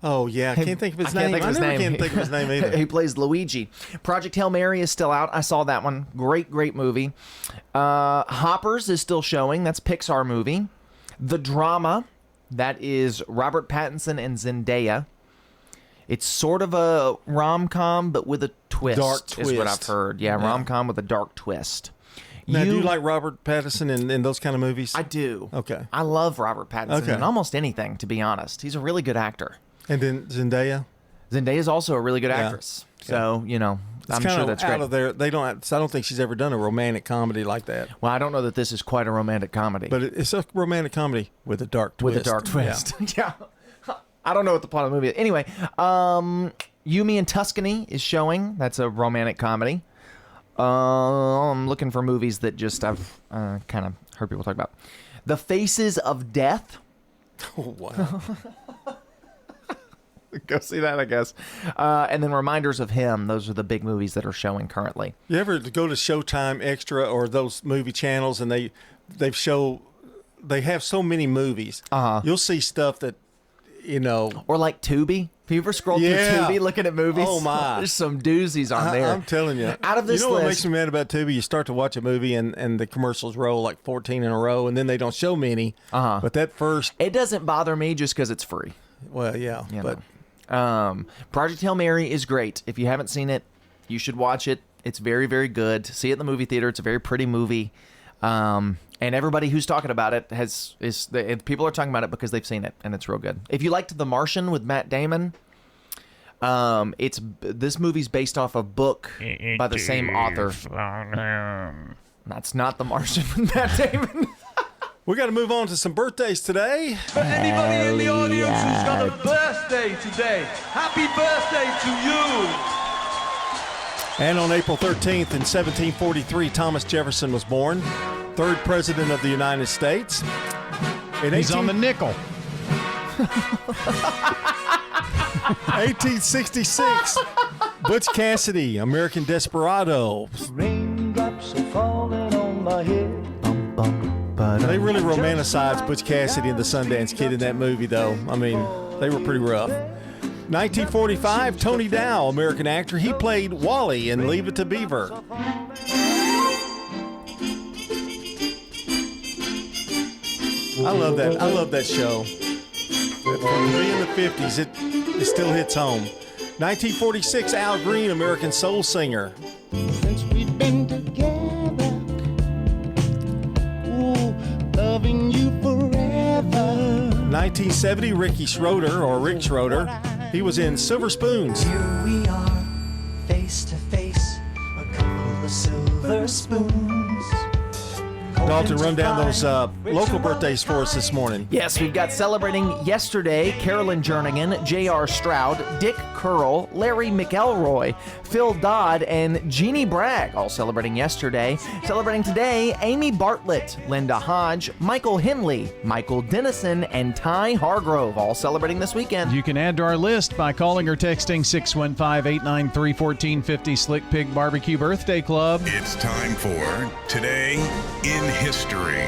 Oh, yeah. I can't think of his name. I never can think of his name either. He plays Luigi. Project Hail Mary is still out. I saw that one. Great movie. Hoppers is still showing. That's a Pixar movie. The Drama, that is Robert Pattinson and Zendaya. It's sort of a rom-com, but with a twist. Dark twist. Is what I've heard. Yeah, rom-com with a dark twist. Now, do you like Robert Pattinson in those kind of movies? I do. Okay. I love Robert Pattinson in almost anything, to be honest. He's a really good actor. And then Zendaya? Zendaya is also a really good actress. So, I'm sure that's great. Out of there. I don't think she's ever done a romantic comedy like that. Well, I don't know that this is quite a romantic comedy. But it's a romantic comedy with a dark twist. With a dark twist. Yeah. I don't know what the plot of the movie is. Anyway, Yumi and Tuscany is showing. That's a romantic comedy. I'm looking for movies that just I've kind of heard people talk about. The Faces of Death. Oh, wow. Go see that, I guess. And then Reminders of Him. Those are the big movies that are showing currently. You ever go to Showtime Extra or those movie channels and they have so many movies. You'll see stuff that, Or like Tubi. Have you ever scrolled through Tubi looking at movies? Oh, my. There's some doozies on there. I'm telling you. Out of this what list, makes me mad about Tubi? You start to watch a movie and the commercials roll like 14 in a row, and then they don't show many. But that first... It doesn't bother me just because it's free. Well, yeah. Project Hail Mary is great. If you haven't seen it, you should watch it. It's very, very good. See it in the movie theater. It's a very pretty movie. And everybody who's talking about it people are talking about it because they've seen it, and it's real good. If you liked The Martian with Matt Damon, this movie's based off a book by the same author. That's not The Martian with Matt Damon. We got to move on to some birthdays today. Anybody in the audience who's got a birthday today, happy birthday to you. And on April 13th in 1743, Thomas Jefferson was born, third president of the United States. He's on the nickel. 1866, Butch Cassidy, American Desperado. Raindrops are falling on my head. They really romanticized Butch Cassidy and the Sundance Kid in that movie, though. I mean, they were pretty rough. 1945, Tony Dow, American actor. He played Wally in Leave It to Beaver. I love that show. From me in the 50s, it still hits home. 1946, Al Green, American soul singer. Since we've been together, loving you forever. 1970, Ricky Schroeder, or Rick Schroeder. He was in Silver Spoons. Here we are, face to face, a couple of silver spoons. Dalton, run down those local birthdays for us this morning. Yes, we've got celebrating yesterday, Carolyn Jernigan, J.R. Stroud, Dick Curl, Larry McElroy, Phil Dodd, and Jeannie Bragg, all celebrating yesterday. Celebrating today, Amy Bartlett, Linda Hodge, Michael Henley, Michael Dennison, and Ty Hargrove, all celebrating this weekend. You can add to our list by calling or texting 615-893-1450 Slick Pig Barbecue Birthday Club. It's time for Today in History.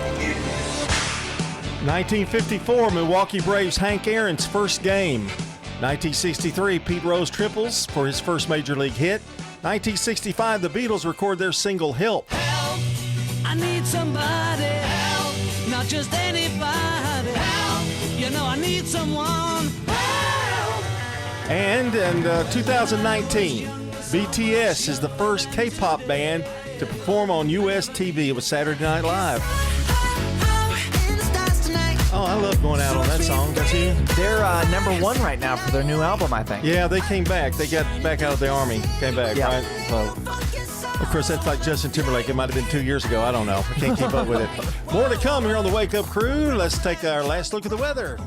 1954, Milwaukee Braves Hank Aaron's first game. 1963, Pete Rose triples for his first major league hit. 1965, the Beatles record their single Help. Help, I need somebody. Help, not just anybody. Help, I need someone. Help. And in 2019, BTS is the first K-pop band to perform on U.S. TV. It was Saturday Night Live. Oh, I love going out on that song, don't you? They're number one right now for their new album, I think. Yeah, they came back. They got back out of the Army. Came back, right? So, of course, that's like Justin Timberlake. It might have been 2 years ago. I don't know. I can't keep up with it. More to come here on the Wake Up Crew. Let's take our last look at the weather.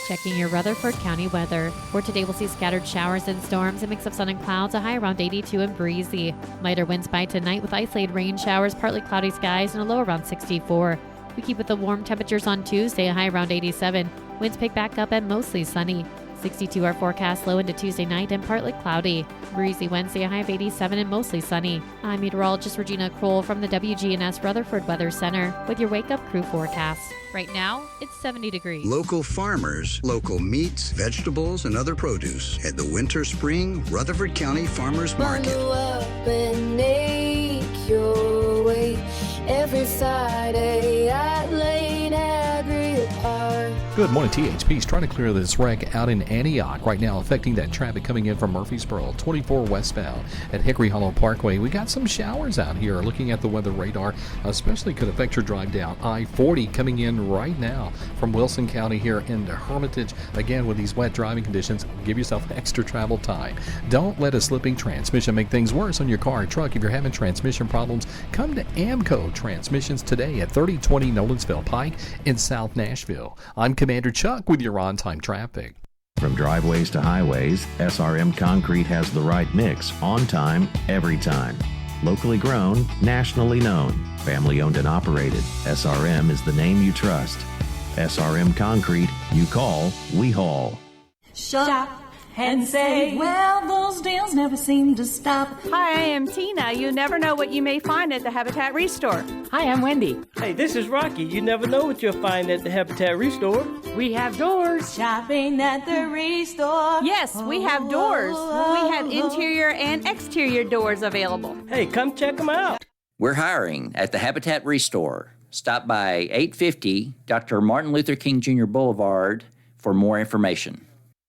Checking your Rutherford County weather. For today, we'll see scattered showers and storms, a mix of sun and clouds, a high around 82 and breezy. Lighter winds by tonight with isolated rain showers, partly cloudy skies, and a low around 64. We keep with the warm temperatures on Tuesday, a high around 87. Winds pick back up and mostly sunny. 62 our forecast, low into Tuesday night and partly cloudy. Breezy Wednesday, a high of 87 and mostly sunny. I'm meteorologist Regina Kroll from the WGNS Rutherford Weather Center with your Wake Up Crew forecast. Right now, it's 70 degrees. Local farmers, local meats, vegetables, and other produce at the Winter Spring Rutherford County Farmers Market. Bundle up and make your way every Friday at Lane Agri Park. Good morning, THP's trying to clear this wreck out in Antioch right now, affecting that traffic coming in from Murfreesboro, 24 westbound at Hickory Hollow Parkway. We got some showers out here. Looking at the weather radar, especially could affect your drive down I-40 coming in right now from Wilson County here into Hermitage. Again, with these wet driving conditions, give yourself extra travel time. Don't let a slipping transmission make things worse on your car or truck. If you're having transmission problems, come to Amco Transmissions today at 3020 Nolensville Pike in South Nashville. I'm Commander Chuck with your on-time traffic. From driveways to highways, SRM Concrete has the right mix, on time, every time. Locally grown, nationally known, family owned and operated. SRM is the name you trust. SRM Concrete, you call, we haul. Shop and say, well, those deals never seem to stop. Hi, I am Tina. You never know what you may find at the Habitat Restore. Hi, I'm Wendy. Hey, this is Rocky. You never know what you'll find at the Habitat Restore. We have doors. Shopping at the Restore. Yes, we have doors. We have interior and exterior doors available. Hey, come check them out. We're hiring at the Habitat Restore. Stop by 850 Dr. Martin Luther King Jr. Boulevard for more information.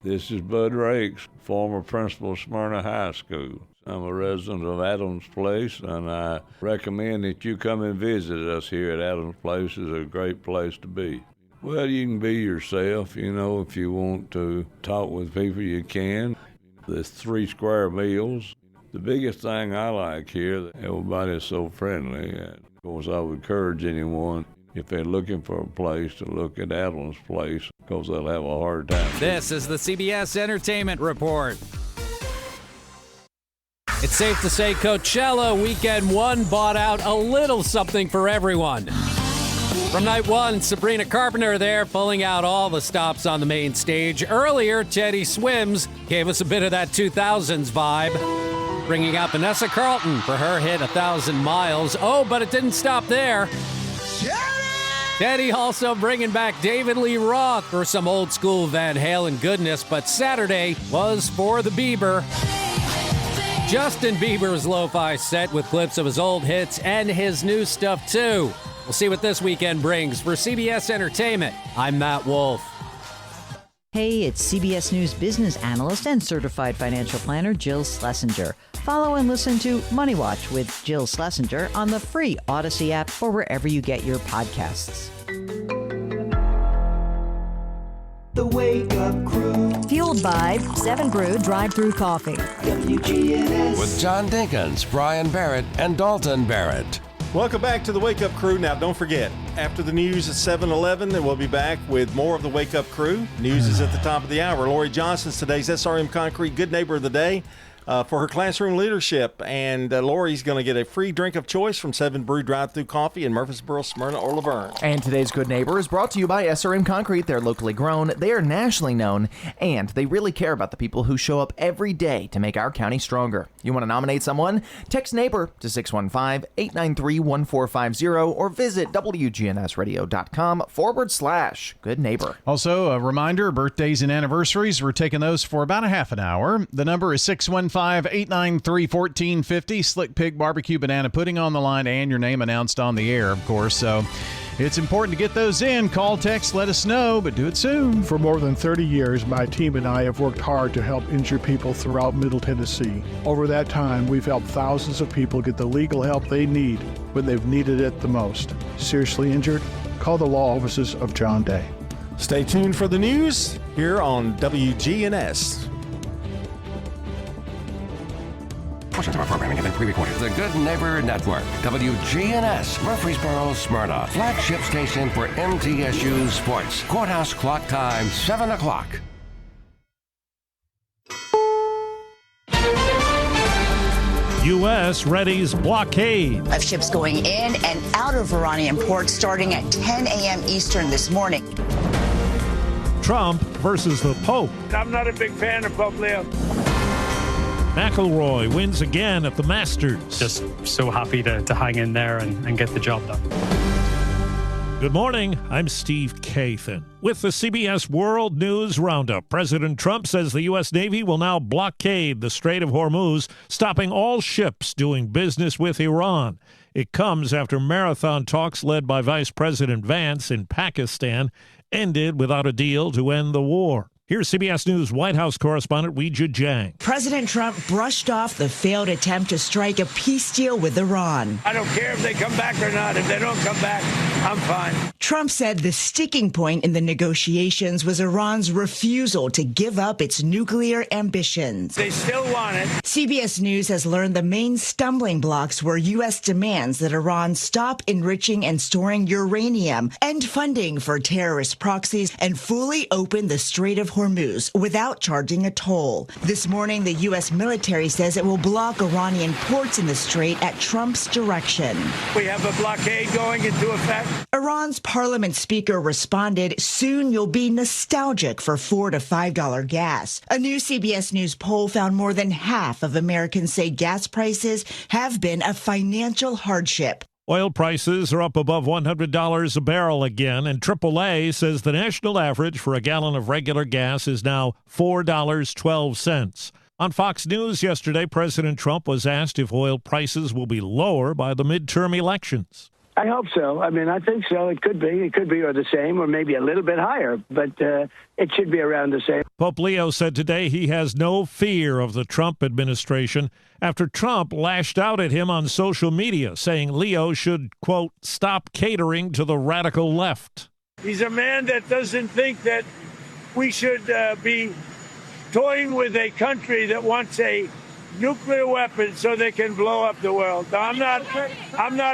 This is Bud Rakes, former principal of Smyrna High School. I'm a resident of Adams Place, and I recommend that you come and visit us here at Adams Place. It's a great place to be. Well, you can be yourself, if you want to talk with people, you can. There's 3 square meals. The biggest thing I like here, that everybody is so friendly. And of course, I would encourage anyone, if they're looking for a place, to look at Adams Place, because they'll have a hard time. This is the CBS Entertainment Report. It's safe to say Coachella Weekend 1 bought out a little something for everyone. From night 1, Sabrina Carpenter there pulling out all the stops on the main stage. Earlier, Teddy Swims gave us a bit of that 2000s vibe, bringing out Vanessa Carlton for her hit 1,000 Miles. Oh, but it didn't stop there. Teddy also bringing back David Lee Roth for some old school Van Halen goodness, but Saturday was for the Bieber. Justin Bieber's lo-fi set with clips of his old hits and his new stuff too. We'll see what this weekend brings. For CBS Entertainment, I'm Matt Wolf. Hey, it's CBS News business analyst and certified financial planner Jill Schlesinger. Follow and listen to Money Watch with Jill Schlesinger on the free Odyssey app or wherever you get your podcasts. The Wake Up Crew. Fueled by 7 Brew Drive-Thru Coffee. WGNS. With John Dinkins, Brian Barrett, and Dalton Barrett. Welcome back to the Wake Up Crew. Now, don't forget, after the news at 7:11, then we'll be back with more of the Wake Up Crew. News is at the top of the hour. Lori Johnson's today's SRM Concrete Good Neighbor of the Day for her classroom leadership. And Lori's going to get a free drink of choice from 7 Brew Drive-Thru Coffee in Murfreesboro, Smyrna, or Laverne. And today's Good Neighbor is brought to you by SRM Concrete. They're locally grown, they are nationally known, and they really care about the people who show up every day to make our county stronger. You want to nominate someone? Text NEIGHBOR to 615-893-1450 or visit WGNSradio.com/Good Neighbor. Also, a reminder, birthdays and anniversaries, we're taking those for about a half an hour. The number is 615-893-1450. Slick Pig Barbecue Banana Pudding on the line and your name announced on the air, of course. So it's important to get those in. Call, text, let us know, but do it soon. For more than 30 years, my team and I have worked hard to help injured people throughout Middle Tennessee. Over that time, we've helped thousands of people get the legal help they need when they've needed it the most. Seriously injured? Call the law offices of John Day. Stay tuned for the news here on WGNS. Portions of our programming have been pre-recorded. The Good Neighbor Network, WGNS, Murfreesboro, Smyrna, flagship station for MTSU Sports. Courthouse clock time, 7 o'clock. U.S. readies blockade of ships going in and out of Iranian ports starting at 10 a.m. Eastern this morning. Trump versus the Pope. I'm not a big fan of Pope Leo. McIlroy wins again at the Masters. Just so happy to hang in there and get the job done. Good morning, I'm Steve Kathan. With the CBS World News Roundup, President Trump says the U.S. Navy will now blockade the Strait of Hormuz, stopping all ships doing business with Iran. It comes after marathon talks led by Vice President Vance in Pakistan ended without a deal to end the war. Here's CBS News White House correspondent Weijia Jiang. President Trump brushed off the failed attempt to strike a peace deal with Iran. I don't care if they come back or not. If they don't come back, I'm fine. Trump said the sticking point in the negotiations was Iran's refusal to give up its nuclear ambitions. They still want it. CBS News has learned the main stumbling blocks were U.S. demands that Iran stop enriching and storing uranium, end funding for terrorist proxies, and fully open the Strait of Hormuz without charging a toll. This morning, the U.S. military says it will block Iranian ports in the strait at Trump's direction. We have a blockade going into effect. Iran's parliament speaker responded, "Soon you'll be nostalgic for $4 to $5 gas." A new CBS News poll found more than half of Americans say gas prices have been a financial hardship. Oil prices are up above $100 a barrel again, and AAA says the national average for a gallon of regular gas is now $4.12. On Fox News yesterday, President Trump was asked if oil prices will be lower by the midterm elections. I hope so. I mean, I think so. It could be. It could be or the same or maybe a little bit higher, but it should be around the same. Pope Leo said today he has no fear of the Trump administration after Trump lashed out at him on social media, saying Leo should, quote, stop catering to the radical left. He's a man that doesn't think that we should be toying with a country that wants a nuclear weapon so they can blow up the world. I'm not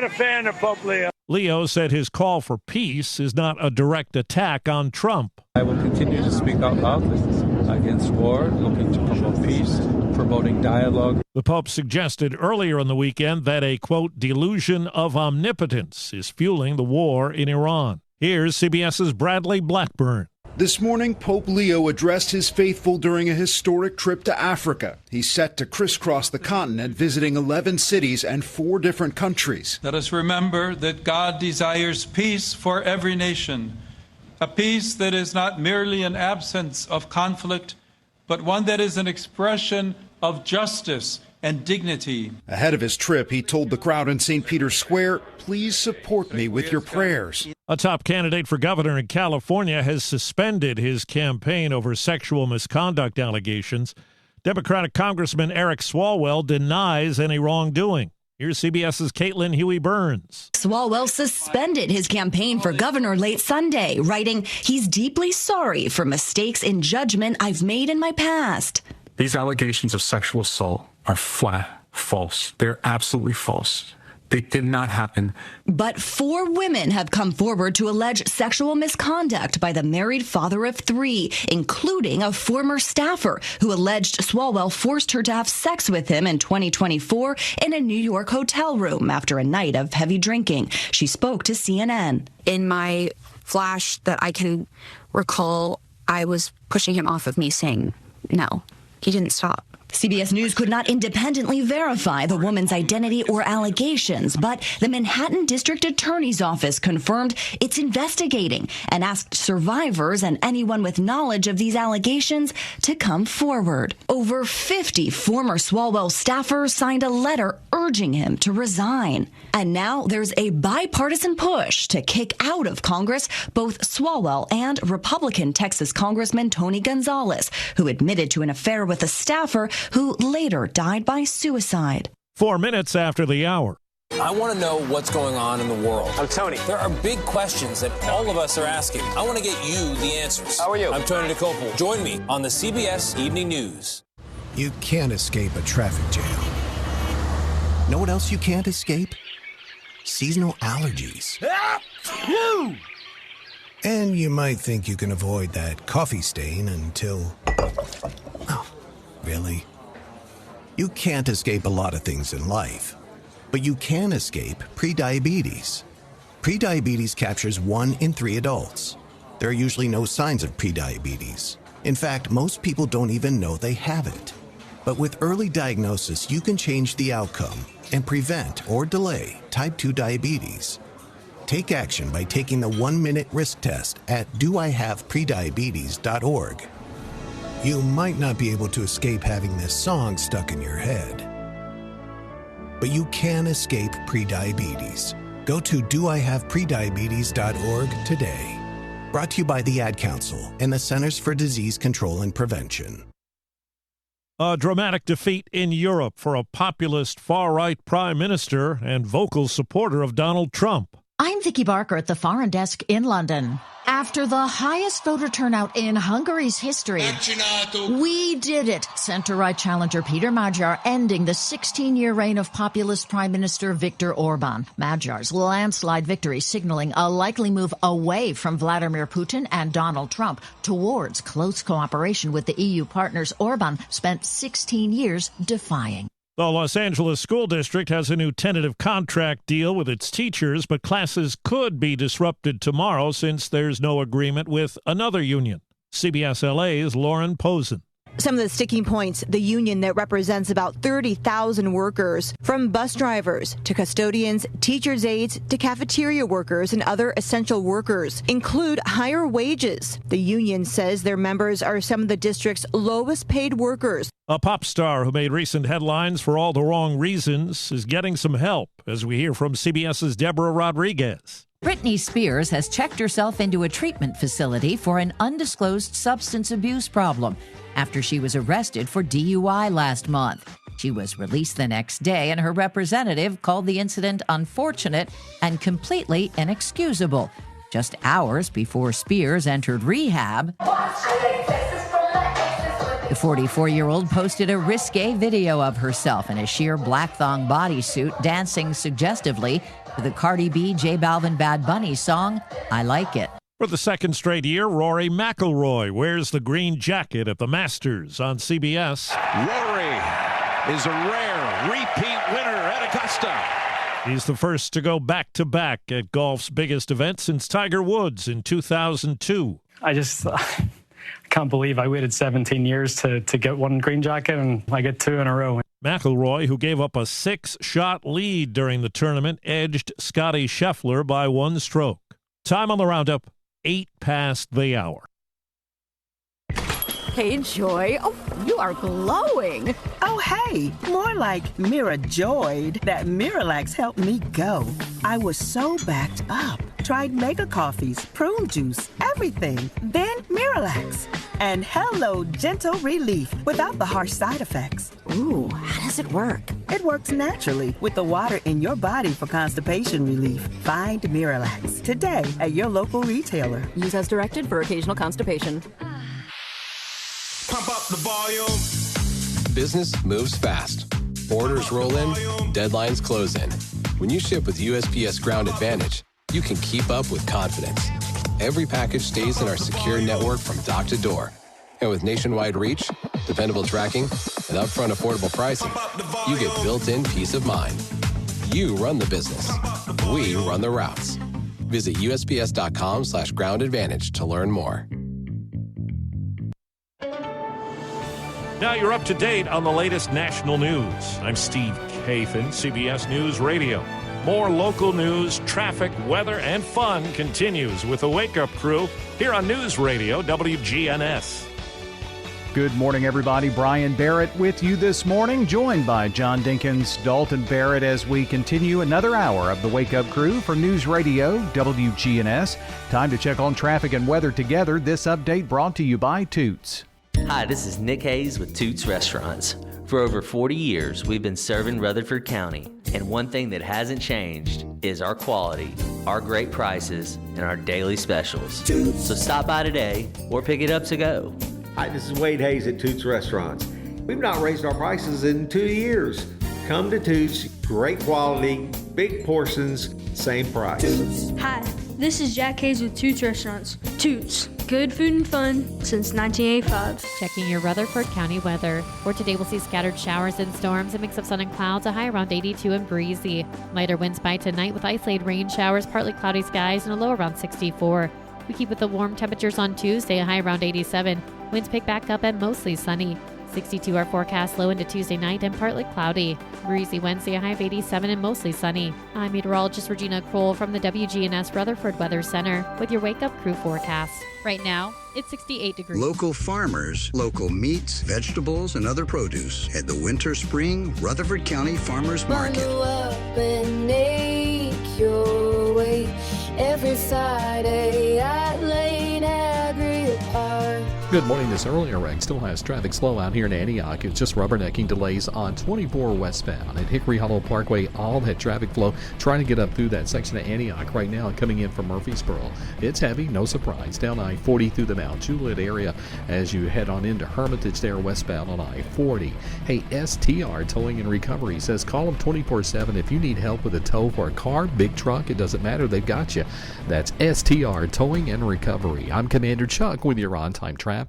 a fan of Pope Leo. Leo said his call for peace is not a direct attack on Trump. I will continue to speak out loud against war, looking to promote peace, promoting dialogue. The Pope suggested earlier in the weekend that a, quote, delusion of omnipotence is fueling the war in Iran. Here's CBS's Bradley Blackburn. This morning, Pope Leo addressed his faithful during a historic trip to Africa. He's set to crisscross the continent, visiting 11 cities and 4 different countries. Let us remember that God desires peace for every nation, a peace that is not merely an absence of conflict, but one that is an expression of justice and dignity. Ahead of his trip, he told the crowd in St. Peter's Square, "Please support me with your prayers." A top candidate for governor in California has suspended his campaign over sexual misconduct allegations. Democratic Congressman Eric Swalwell denies any wrongdoing. Here's CBS's Caitlin Huey-Burns. Swalwell suspended his campaign for governor late Sunday, writing, "He's deeply sorry for mistakes in judgment I've made in my past." These allegations of sexual assault are flat false. They're absolutely false. They did not happen. But 4 women have come forward to allege sexual misconduct by the married father of 3, including a former staffer who alleged Swalwell forced her to have sex with him in 2024 in a New York hotel room after a night of heavy drinking. She spoke to CNN. In my flash that I can recall, I was pushing him off of me saying, no, he didn't stop. CBS News could not independently verify the woman's identity or allegations, but the Manhattan District Attorney's Office confirmed it's investigating and asked survivors and anyone with knowledge of these allegations to come forward. Over 50 former Swalwell staffers signed a letter urging him to resign. And now there's a bipartisan push to kick out of Congress both Swalwell and Republican Texas Congressman Tony Gonzalez, who admitted to an affair with a staffer who later died by suicide. 4 minutes after the hour. I want to know what's going on in the world. I'm Tony. There are big questions that all of us are asking. I want to get you the answers. How are you? I'm Tony DeCopel. Join me on the CBS Evening News. You can't escape a traffic jam. Know what else you can't escape? Seasonal allergies. And you might think you can avoid that coffee stain until... Oh, really? You can't escape a lot of things in life, but you can escape prediabetes. Prediabetes captures 1 in 3 adults. there are usually no signs of prediabetes. In fact, most people don't even know they have it. But with early diagnosis, you can change the outcome and prevent or delay type 2 diabetes. Take action by taking the 1-minute risk test at doihaveprediabetes.org. You might not be able to escape having this song stuck in your head, but you can escape prediabetes. Go to doihaveprediabetes.org today. Brought to you by the Ad Council and the Centers for Disease Control and Prevention. A dramatic defeat in Europe for a populist far-right prime minister and vocal supporter of Donald Trump. I'm Vicky Barker at the Foreign Desk in London. After the highest voter turnout in Hungary's history, we did it, center-right challenger Peter Magyar ending the 16-year reign of populist Prime Minister Viktor Orban. Magyar's landslide victory signaling a likely move away from Vladimir Putin and Donald Trump towards close cooperation with the EU partners Orban spent 16 years defying. The Los Angeles School District has a new tentative contract deal with its teachers, but classes could be disrupted tomorrow since there's no agreement with another union. CBS LA's Lauren Posen. Some of the sticking points, the union that represents about 30,000 workers, from bus drivers to custodians, teachers' aides to cafeteria workers and other essential workers, include higher wages. The union says their members are some of the district's lowest paid workers. A pop star who made recent headlines for all the wrong reasons is getting some help, as we hear from CBS's Deborah Rodriguez. Britney Spears has checked herself into a treatment facility for an undisclosed substance abuse problem after she was arrested for DUI last month. She was released the next day, and her representative called the incident unfortunate and completely inexcusable. Just hours before Spears entered rehab, the 44-year-old posted a risque video of herself in a sheer black thong bodysuit dancing suggestively to the Cardi B, J Balvin, Bad Bunny song, I Like It. For the second straight year, Rory McIlroy wears the green jacket at the Masters on CBS. Rory is a rare repeat winner at Augusta. He's the first to go back-to-back at golf's biggest event since Tiger Woods in 2002. I can't believe I waited 17 years to get one green jacket, and I get two in a row. McIlroy, who gave up a 6-shot lead during the tournament, edged Scotty Scheffler by 1 stroke. Time on the roundup, 8 past the hour. Hey, Joy. Oh, you are glowing. Oh, hey, more like Mira joyed that Miralax helped me go. I was so backed up. Tried mega coffees, prune juice, everything. Then Miralax. And hello, gentle relief without the harsh side effects. Ooh, how does it work? It works naturally with the water in your body for constipation relief. Find Miralax today at your local retailer. Use as directed for occasional constipation. Pump up the volume. Business moves fast. Orders roll in, deadlines close in. When you ship with USPS Ground Advantage, you can keep up with confidence. Every package stays in our secure network from dock to door. And with nationwide reach, dependable tracking, and upfront affordable pricing, you get built-in peace of mind. You run the business. We run the routes. Visit USPS.com/Ground Advantage to learn more. Now you're up to date on the latest national news. I'm Steve Kathan, CBS News Radio. More local news, traffic, weather, and fun continues with the Wake Up Crew here on News Radio WGNS. Good morning, everybody. Brian Barrett with you this morning, joined by John Dinkins, Dalton Barrett, as we continue another hour of the Wake Up Crew for News Radio WGNS. Time to check on traffic and weather together. This update brought to you by Toots. Hi, this is Nick Hayes with Toots Restaurants. For over 40 years, we've been serving Rutherford County, and one thing that hasn't changed is our quality, our great prices, and our daily specials. So stop by today or pick it up to go. Hi, this is Wade Hayes at Toots Restaurants. We've not raised our prices in 2 years. Come to Toots, great quality, big portions, same price. Toots. Hi, this is Jack Hayes with Toots Restaurants. Toots, good food and fun since 1985. Checking your Rutherford County weather. For today, we'll see scattered showers and storms, a mix of sun and clouds, a high around 82 and breezy. Lighter winds by tonight with isolated rain showers, partly cloudy skies, and a low around 64. We keep with the warm temperatures on Tuesday, a high around 87. Winds pick back up and mostly sunny. 62 our forecast, low into Tuesday night and partly cloudy. Breezy Wednesday, a high of 87 and mostly sunny. I'm meteorologist Regina Kroll from the WGNS Rutherford Weather Center with your Wake Up Crew forecast. Right now, it's 68 degrees. Local farmers, local meats, vegetables, and other produce at the Winter Spring Rutherford County Farmers Market. Bundle up and make your way every Friday at Lane Agri Park. Good morning. This earlier wreck still has traffic slow out here in Antioch. It's just rubbernecking delays on 24 westbound at Hickory Hollow Parkway. All that traffic flow trying to get up through that section of Antioch right now and coming in from Murfreesboro. It's heavy, no surprise. Down I-40 through the Mount Juliet area as you head on into Hermitage there westbound on I-40. Hey, STR Towing and Recovery says call them 24/7 if you need help with a tow for a car, big truck. It doesn't matter. They've got you. That's STR Towing and Recovery. I'm Commander Chuck with your on-time traffic.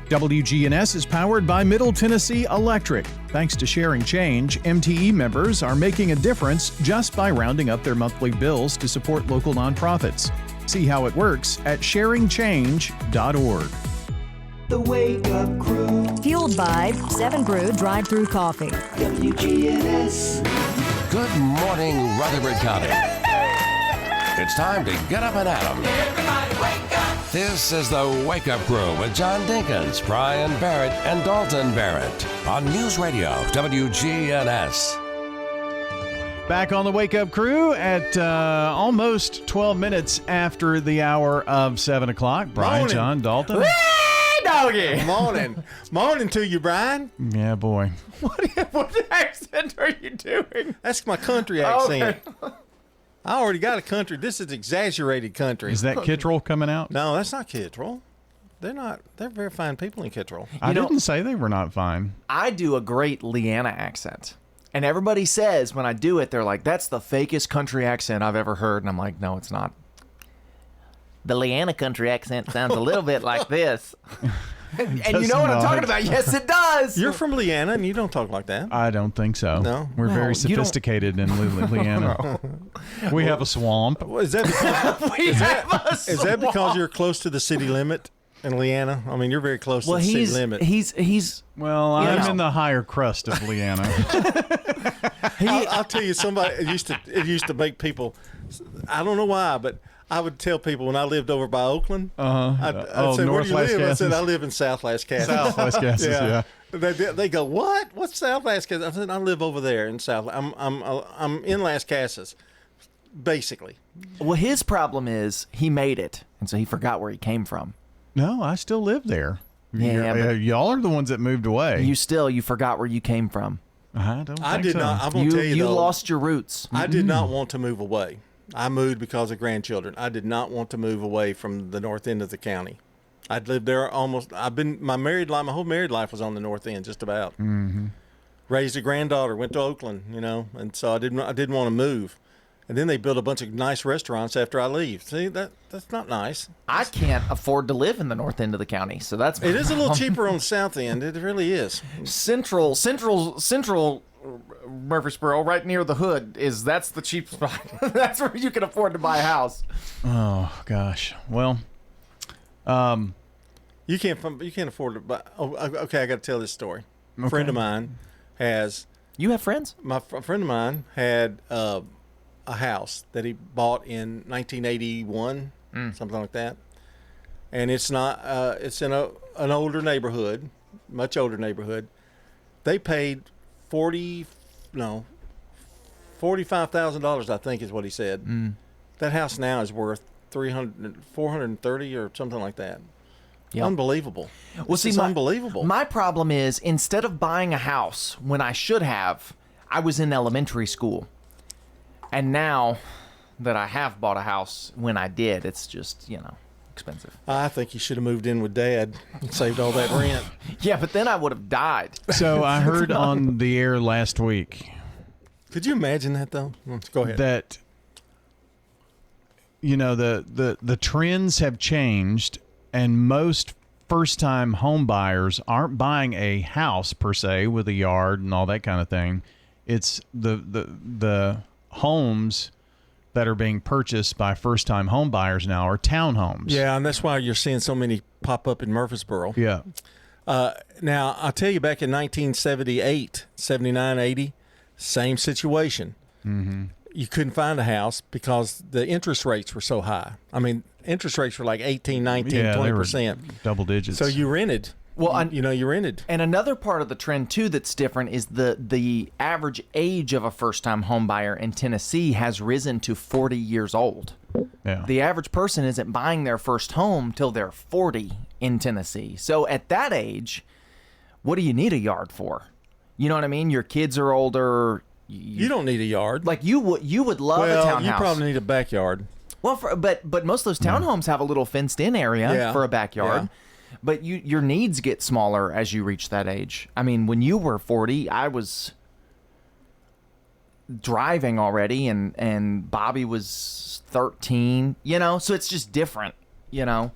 WGNS is powered by Middle Tennessee Electric. Thanks to Sharing Change, MTE members are making a difference just by rounding up their monthly bills to support local nonprofits. See how it works at sharingchange.org. The Wake Up Crew. Fueled by 7 Brew Drive-Thru Coffee. WGNS. Good morning, Rutherford County. It's time to get up and at 'em. Everybody wake up. This is the Wake Up Crew with John Dinkins, Brian Barrett, and Dalton Barrett on News Radio WGNS. Back on the Wake Up Crew at almost 12 minutes after the hour of 7 o'clock. Brian, Morning. John, Dalton. Hey, doggy. Morning. Morning to you, Brian. Yeah, boy. What accent are you doing? That's my country accent. Okay. I already got a country. This is exaggerated country. Is that Kittrell coming out? No, that's not Kittrell. They're not. They're very fine people in Kittrell. I didn't say they were not fine. I do a great Leanna accent. And everybody says when I do it, they're like, that's the fakest country accent I've ever heard. And I'm like, no, it's not. The Leanna country accent sounds a little bit like this. And you know what I'm talking about. Yes, it does. You're from Leanna, and you don't talk like that. I don't think so. No? We're very sophisticated in Leanna. We have a swamp. Is that because you're close to the city limit in Leanna? I mean, you're very close to the city limit. Well, I'm in the higher crust of Leanna. I'll tell you, it used to make people, I don't know why, but I would tell people when I lived over by Oakland, I'd say, where do you live? I said, I live in South Las Casas. South Las Casas, yeah. They go, what? What's South Las Casas? I said, I live over there in South. I'm in Las Casas, basically. Well, his problem is he made it, and so he forgot where he came from. No, I still live there. Yeah, y'all are the ones that moved away. You forgot where you came from. I don't. I think did so. not. I'm gonna tell you, you though, lost your roots. I did not want to move away. I moved because of grandchildren. I did not want to move away from the north end of the county. I'd lived there almost. My whole married life was on the north end, just about. Mm-hmm. Raised a granddaughter, went to Oakland, and so I didn't want to move. And then they built a bunch of nice restaurants after I leave. See, that's not nice. I can't afford to live in the north end of the county, so that's. It is a little cheaper on the south end. It really is. Central Murfreesboro, right near the hood, that's the cheap spot. That's where you can afford to buy a house. Oh gosh. Well, you can't afford to buy. Oh, okay, I got to tell this story. Okay. A friend of mine has. You have friends? A friend of mine had a house that he bought in 1981, something like that, and it's not. It's in an older neighborhood, much older neighborhood. They paid $45,000, I think is what he said. That house now is worth $430 or something like that. Yep. Unbelievable. Well, see, unbelievable. My problem is, instead of buying a house when I should have, I was in elementary school. And now that I have bought a house when I did, it's just, expensive. I think you should have moved in with Dad and saved all that rent. Yeah, but then I would have died. So I heard on the air last week. Could you imagine that, though? Go ahead. That, the trends have changed, and most first-time home buyers aren't buying a house, per se, with a yard and all that kind of thing. It's the homes that are being purchased by first-time home buyers now are townhomes. Yeah, and that's why you're seeing so many pop up in Murfreesboro. Yeah. Now, I'll tell you, back in 1978, 79, 80, same situation. Mm-hmm. You couldn't find a house because the interest rates were so high. I mean, interest rates were like 18, 19, 20%. Double digits. So you rented. Well, you rented. And another part of the trend, too, that's different is the average age of a first-time home buyer in Tennessee has risen to 40 years old. Yeah. The average person isn't buying their first home till they're 40 in Tennessee. So at that age, what do you need a yard for? You know what I mean? Your kids are older. You don't need a yard. Like you would love a townhouse. You probably need a backyard. Well, but most of those townhomes have a little fenced-in area for a backyard. Yeah. But your needs get smaller as you reach that age. I mean, when you were 40, I was driving already, and Bobby was 13. You know, so it's just different. You know,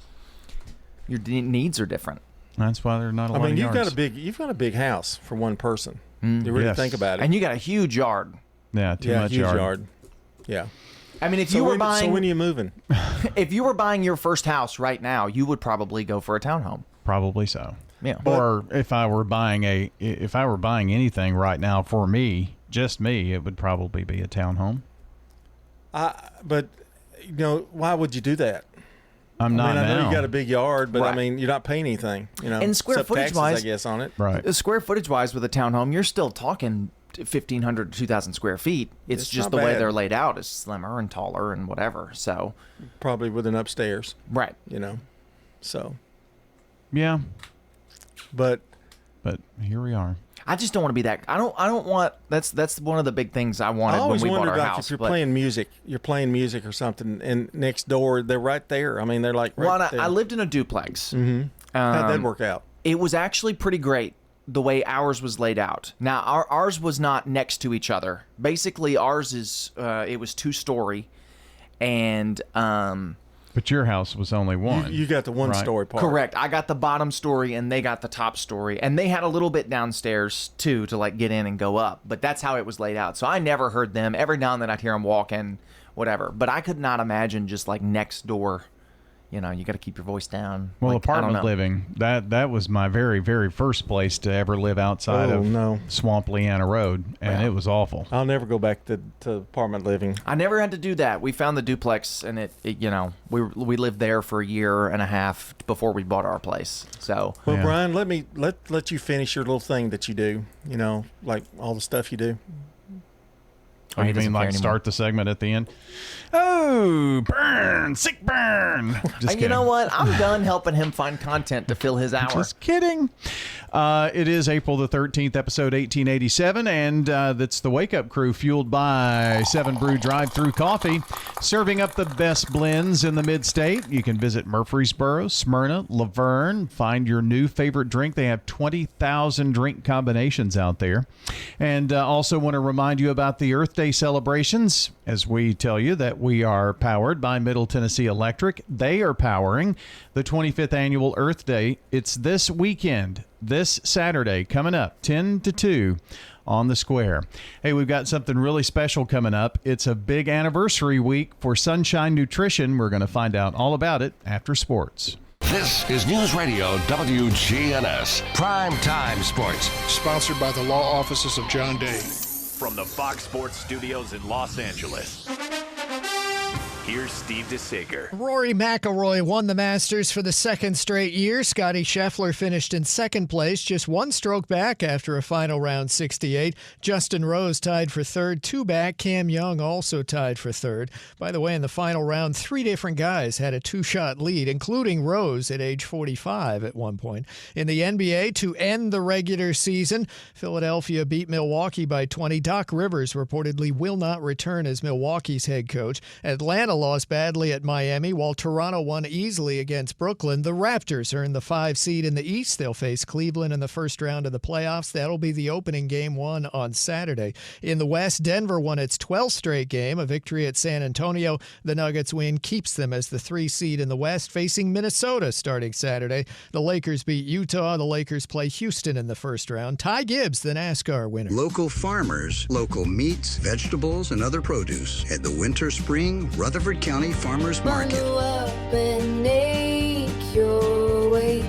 your needs are different. That's why they're not a lot of yards. You've got a big house for one person. You really think about it, and you got a huge yard. Yeah, too much huge yard. Yeah. I mean, if you were buying, so when are you moving? If you were buying your first house right now, you would probably go for a townhome. Probably so. Yeah. Or if I were buying anything right now for me, just me, it would probably be a townhome. But you know, why would you do that? I know you got a big yard, but I mean, you're not paying anything. You know, and square footage taxes, wise, I guess, on it. Right. Square footage wise, with a townhome, you're still talking 1,500 to 2,000 square feet. It's just the way they're laid out is slimmer and taller and whatever. So probably with an upstairs, right? You know, so yeah. But here we are. I just don't want to be that. I don't want. That's one of the big things I wanted when we bought our house. If you're playing music or something, and next door they're right there. I mean, they're like right there. I lived in a duplex. Mm-hmm. How'd that work out? It was actually pretty great the way ours was laid out. Now ours was not next to each other. Basically, ours is it was 2-story, and but your house was only one. You got the one-story part. Correct. I got the bottom story, and they got the top story. And they had a little bit downstairs, too, to, like, get in and go up. But that's how it was laid out. So I never heard them. Every now and then I'd hear them walking, whatever. But I could not imagine just, like, next door. You know, you got to keep your voice down. Well, apartment living, that was my very, very first place to ever live outside of Swamp Leanna Road, and it was awful. I'll never go back to apartment living. I never had to do that. We found the duplex, and it you know, we lived there for a year and a half before we bought our place. So, well, Brian, let you finish your little thing that you do. You know, like all the stuff you do. Oh, you mean like start the segment at the end? Oh, burn, sick burn. Just you know what? I'm done helping him find content to fill his hour. Just kidding. It is April the 13th, episode 1887, and that's the Wake Up Crew, fueled by 7 Brew Drive-Thru Coffee, serving up the best blends in the mid-state. You can visit Murfreesboro, Smyrna, Laverne, find your new favorite drink. They have 20,000 drink combinations out there. And also want to remind you about the Earth Day celebrations, as we tell you that we are powered by Middle Tennessee Electric. They are powering the 25th annual Earth Day. It's this weekend, this Saturday, coming up 10 to 2 on the square. Hey, we've got something really special coming up. It's a big anniversary week for Sunshine Nutrition. We're going to find out all about it after sports. This is News Radio WGNS, Prime Time Sports. Sponsored by the law offices of John Day. From the Fox Sports Studios in Los Angeles, here's Steve DeSager. Rory McIlroy won the Masters for the second straight year. Scotty Scheffler finished in second place, just one stroke back after a final round 68. Justin Rose tied for third, 2 back. Cam Young also tied for third. By the way, in the final round, 3 different guys had a 2-shot lead, including Rose at age 45 at one point. In the NBA, to end the regular season, Philadelphia beat Milwaukee by 20. Doc Rivers reportedly will not return as Milwaukee's head coach. Atlanta lost badly at Miami, while Toronto won easily against Brooklyn. The Raptors earned the 5 seed in the East. They'll face Cleveland in the first round of the playoffs. That'll be the opening game 1 on Saturday. In the West, Denver won its 12th straight game, a victory at San Antonio. The Nuggets win keeps them as the 3 seed in the West, facing Minnesota starting Saturday. The Lakers beat Utah. The Lakers play Houston in the first round. Ty Gibbs, the NASCAR winner. Local farmers, local meats, vegetables, and other produce at the Winter Spring Rutherford County Farmers Market. Bundle up and make your way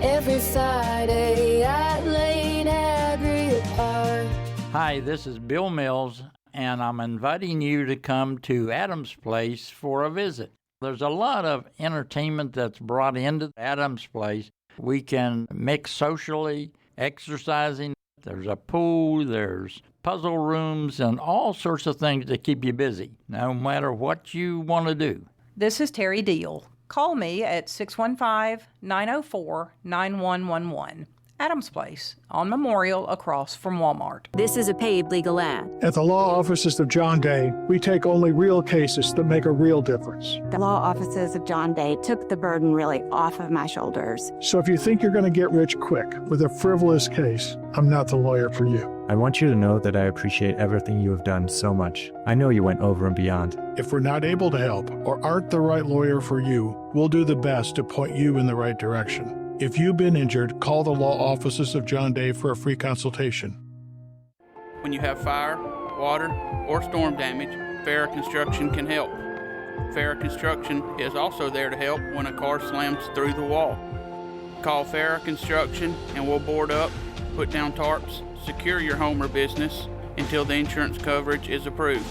every Friday at Lane Agri Park. Hi, this is Bill Mills, and I'm inviting you to come to Adams Place for a visit. There's a lot of entertainment that's brought into Adams Place. We can mix socially, exercising. There's a pool, there's puzzle rooms, and all sorts of things to keep you busy, no matter what you want to do. This is Terry Deal. Call me at 615-904-9111. Adams Place, on Memorial across from Walmart. This is a paid legal ad. At the law offices of John Day, we take only real cases that make a real difference. The law offices of John Day took the burden really off of my shoulders. So if you think you're going to get rich quick with a frivolous case, I'm not the lawyer for you. I want you to know that I appreciate everything you have done so much. I know you went over and beyond. If we're not able to help or aren't the right lawyer for you, we'll do the best to point you in the right direction. If you've been injured, call the law offices of John Day for a free consultation. When you have fire, water, or storm damage, Farrah Construction can help. Farrah Construction is also there to help when a car slams through the wall. Call Farrah Construction and we'll board up, put down tarps, secure your home or business until the insurance coverage is approved.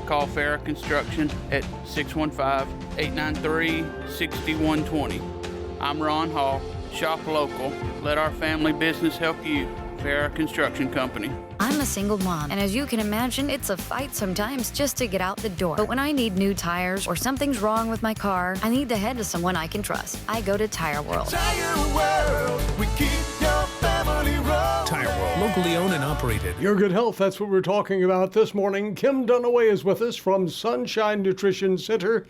Call Farrah Construction at 615-893-6120. I'm Ron Hall. Shop local. Let our family business help you. Farrah Construction Company. I'm a single mom, and as you can imagine, it's a fight sometimes just to get out the door. But when I need new tires or something's wrong with my car, I need to head to someone I can trust. I go to Tire World. Tire World, we keep your family rolling. Tire World, locally owned and operated. Your good health, that's what we're talking about this morning. Kim Dunaway is with us from Sunshine Nutrition Center.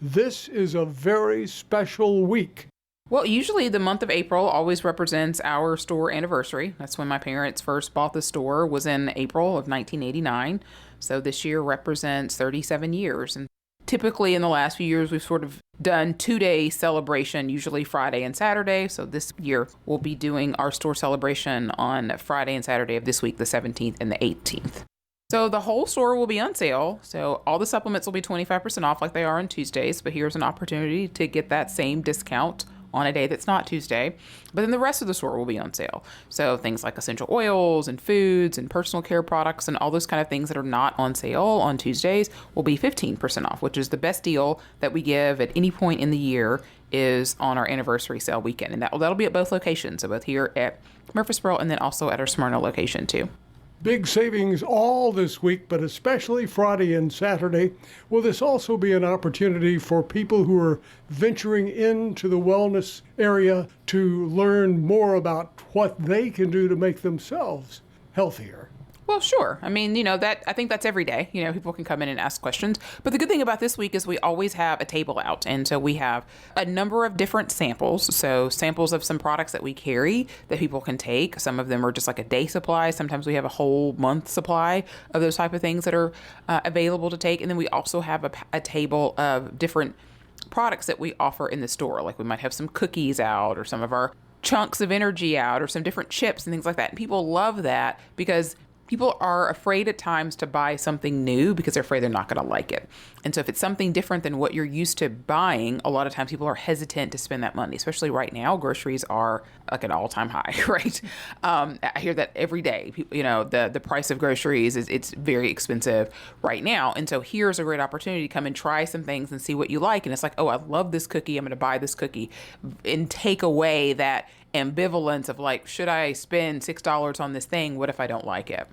This is a very special week. Well, usually the month of April always represents our store anniversary. That's when my parents first bought the store, was in April of 1989. So this year represents 37 years. And typically in the last few years, we've sort of done 2-day celebration, usually Friday and Saturday. So this year we'll be doing our store celebration on Friday and Saturday of this week, the 17th and the 18th. So the whole store will be on sale. So all the supplements will be 25% off like they are on Tuesdays. But here's an opportunity to get that same discount on a day that's not Tuesday. But then the rest of the store will be on sale. So things like essential oils and foods and personal care products and all those kind of things that are not on sale on Tuesdays will be 15% off, which is the best deal that we give at any point in the year is on our anniversary sale weekend. And that'll be at both locations, so both here at Murfreesboro and then also at our Smyrna location too. Big savings all this week, but especially Friday and Saturday. Will this also be an opportunity for people who are venturing into the wellness area to learn more about what they can do to make themselves healthier? Well, sure. I mean, I think that's every day. People can come in and ask questions. But the good thing about this week is we always have a table out. And so we have a number of different samples. So samples of some products that we carry that people can take. Some of them are just like a day supply. Sometimes we have a whole month supply of those type of things that are available to take. And then we also have a table of different products that we offer in the store. Like we might have some cookies out or some of our chunks of energy out or some different chips and things like that. And people love that because people are afraid at times to buy something new because they're afraid they're not going to like it. And so if it's something different than what you're used to buying, a lot of times people are hesitant to spend that money, especially right now. Groceries are like an all-time high, right? I hear that every day. The price of groceries it's very expensive right now. And so here's a great opportunity to come and try some things and see what you like. And it's like, oh, I love this cookie. I'm going to buy this cookie and take away that ambivalence of like, should I spend $6 on this thing? What if I don't like it?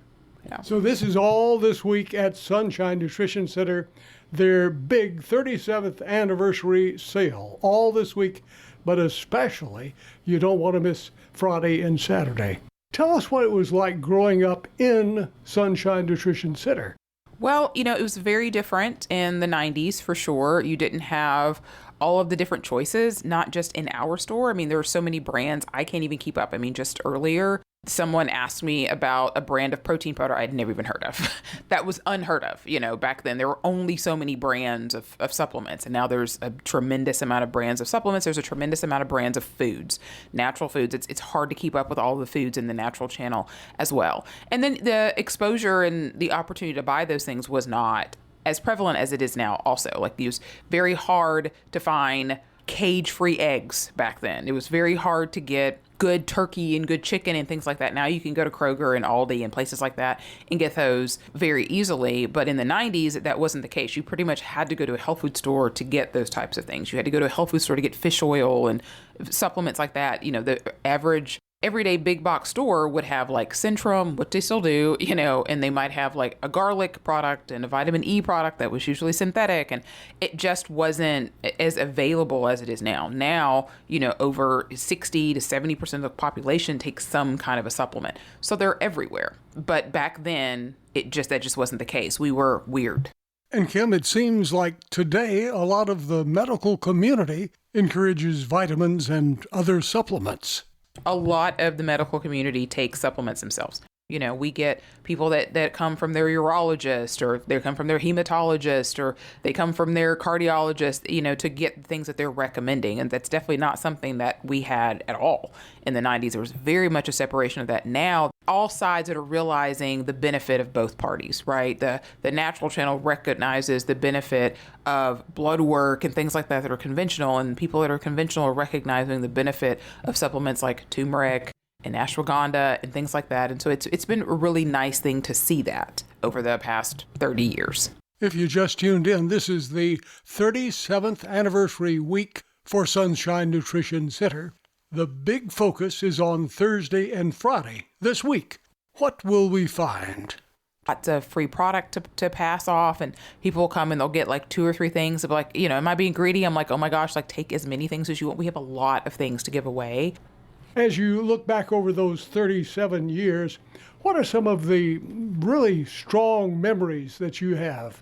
So this is all this week at Sunshine Nutrition Center, their big 37th anniversary sale. All this week, but especially you don't want to miss Friday and Saturday. Tell us what it was like growing up in Sunshine Nutrition Center. Well, it was very different in the 90s for sure. You didn't have all of the different choices, not just in our store. I mean, there are so many brands, I can't even keep up. I mean, just earlier, someone asked me about a brand of protein powder I'd never even heard of. That was unheard of. Back then, there were only so many brands of supplements. And now there's a tremendous amount of brands of supplements. There's a tremendous amount of brands of foods, natural foods. It's hard to keep up with all the foods in the natural channel as well. And then the exposure and the opportunity to buy those things was not as prevalent as it is now also. Like, it was very hard to find cage-free eggs back then. It was very hard to get good turkey and good chicken and things like that. Now you can go to Kroger and Aldi and places like that and get those very easily. But in the 90s, that wasn't the case. You pretty much had to go to a health food store to get those types of things. You had to go to a health food store to get fish oil and supplements like that. The average everyday big box store would have like Centrum, what they still do, and they might have like a garlic product and a vitamin E product that was usually synthetic, and it just wasn't as available as it is now. Now, over 60 to 70% of the population takes some kind of a supplement. So they're everywhere. But back then, that just wasn't the case. We were weird. And Kim, it seems like today a lot of the medical community encourages vitamins and other supplements. A lot of the medical community takes supplements themselves. We get people that come from their urologist, or they come from their hematologist, or they come from their cardiologist, to get things that they're recommending. And that's definitely not something that we had at all in the 90s. There was very much a separation of that. Now, all sides that are realizing the benefit of both parties, right? The natural channel recognizes the benefit of blood work and things like that are conventional, and people that are conventional are recognizing the benefit of supplements like turmeric and ashwagandha and things like that. And so it's been a really nice thing to see that over the past 30 years. If you just tuned in, this is the 37th anniversary week for Sunshine Nutrition Center. The big focus is on Thursday and Friday this week. What will we find? Lots of free product to pass off, and people will come and they'll get like 2 or 3 things. They'll be like, am I being greedy? I'm like, oh my gosh, like take as many things as you want. We have a lot of things to give away. As you look back over those 37 years, what are some of the really strong memories that you have?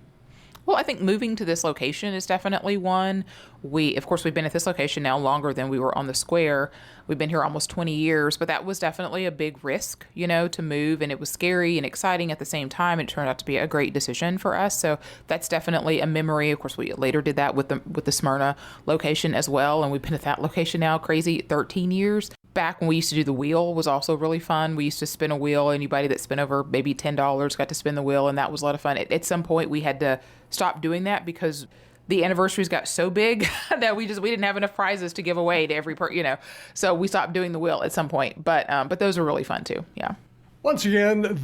Well, I think moving to this location is definitely one. We've been at this location now longer than we were on the square. We've been here almost 20 years, but that was definitely a big risk, to move, and it was scary and exciting at the same time. It turned out to be a great decision for us. So that's definitely a memory. Of course, we later did that with the Smyrna location as well, and we've been at that location now, crazy, 13 years. Back when we used to do the wheel was also really fun. We used to spin a wheel. Anybody that spent over maybe $10 got to spin the wheel, and that was a lot of fun. At some point, we had to stop doing that because the anniversaries got so big that we didn't have enough prizes to give away to every so we stopped doing the wheel at some point. But those are really fun too. Yeah. Once again,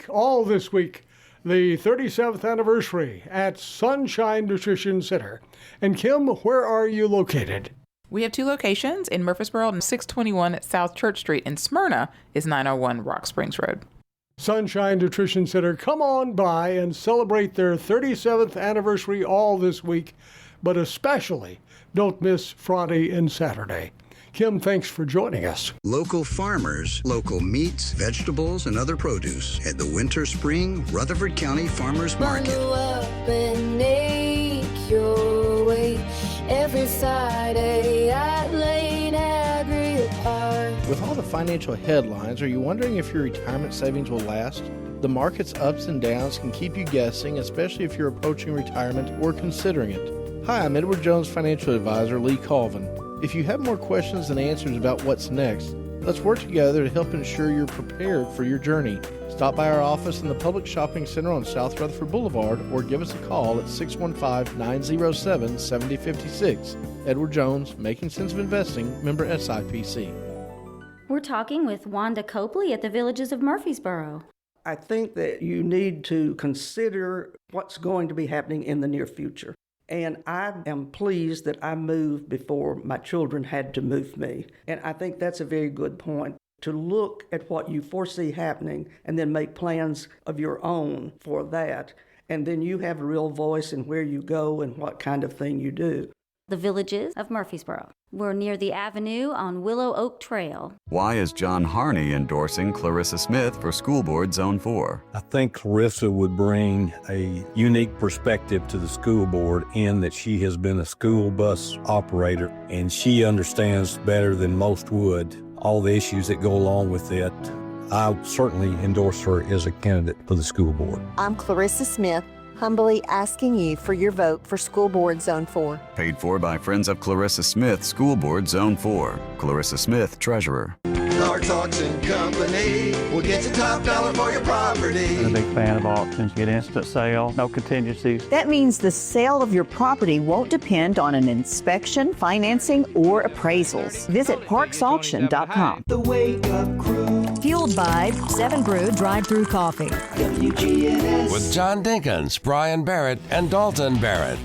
all this week, the 37th anniversary at Sunshine Nutrition Center. And Kim, where are you located? We have 2 locations in Murfreesboro and 621 South Church Street. In Smyrna is 901 Rock Springs Road. Sunshine Nutrition Center, come on by and celebrate their 37th anniversary all this week, but especially don't miss Friday and Saturday. Kim, thanks for joining us. Local farmers, local meats, vegetables, and other produce at the Winter Spring Rutherford County Farmers Market. Bundle up and make your way every Friday at Lane Agri Park. With all the financial headlines, are you wondering if your retirement savings will last? The market's ups and downs can keep you guessing, especially if you're approaching retirement or considering it. Hi, I'm Edward Jones Financial Advisor Lee Colvin. If you have more questions than answers about what's next, let's work together to help ensure you're prepared for your journey. Stop by our office in the Public Shopping Center on South Rutherford Boulevard or give us a call at 615-907-7056. Edward Jones, Making Sense of Investing, member SIPC. We're talking with Wanda Copley at the Villages of Murfreesboro. I think that you need to consider what's going to be happening in the near future. And I am pleased that I moved before my children had to move me. And I think that's a very good point, to look at what you foresee happening and then make plans of your own for that. And then you have a real voice in where you go and what kind of thing you do. The Villages of Murfreesboro. We're near the Avenue on Willow Oak Trail. Why is John Harney endorsing Clarissa Smith for School Board Zone 4? I think Clarissa would bring a unique perspective to the school board in that she has been a school bus operator and she understands better than most would all the issues that go along with it. I certainly endorse her as a candidate for the school board. I'm Clarissa Smith, humbly asking you for your vote for School Board Zone 4. Paid for by Friends of Clarissa Smith, School Board Zone 4. Clarissa Smith, Treasurer. Clark's Auction Company will get you top dollar for your property. I'm a big fan of auctions. Get instant sale, no contingencies. That means the sale of your property won't depend on an inspection, financing, or appraisals. Visit parksauction.com. The Wake Up Crew. Fueled by 7 Brew Drive-Thru Coffee. WGNS. With John Dinkins, Brian Barrett, and Dalton Barrett.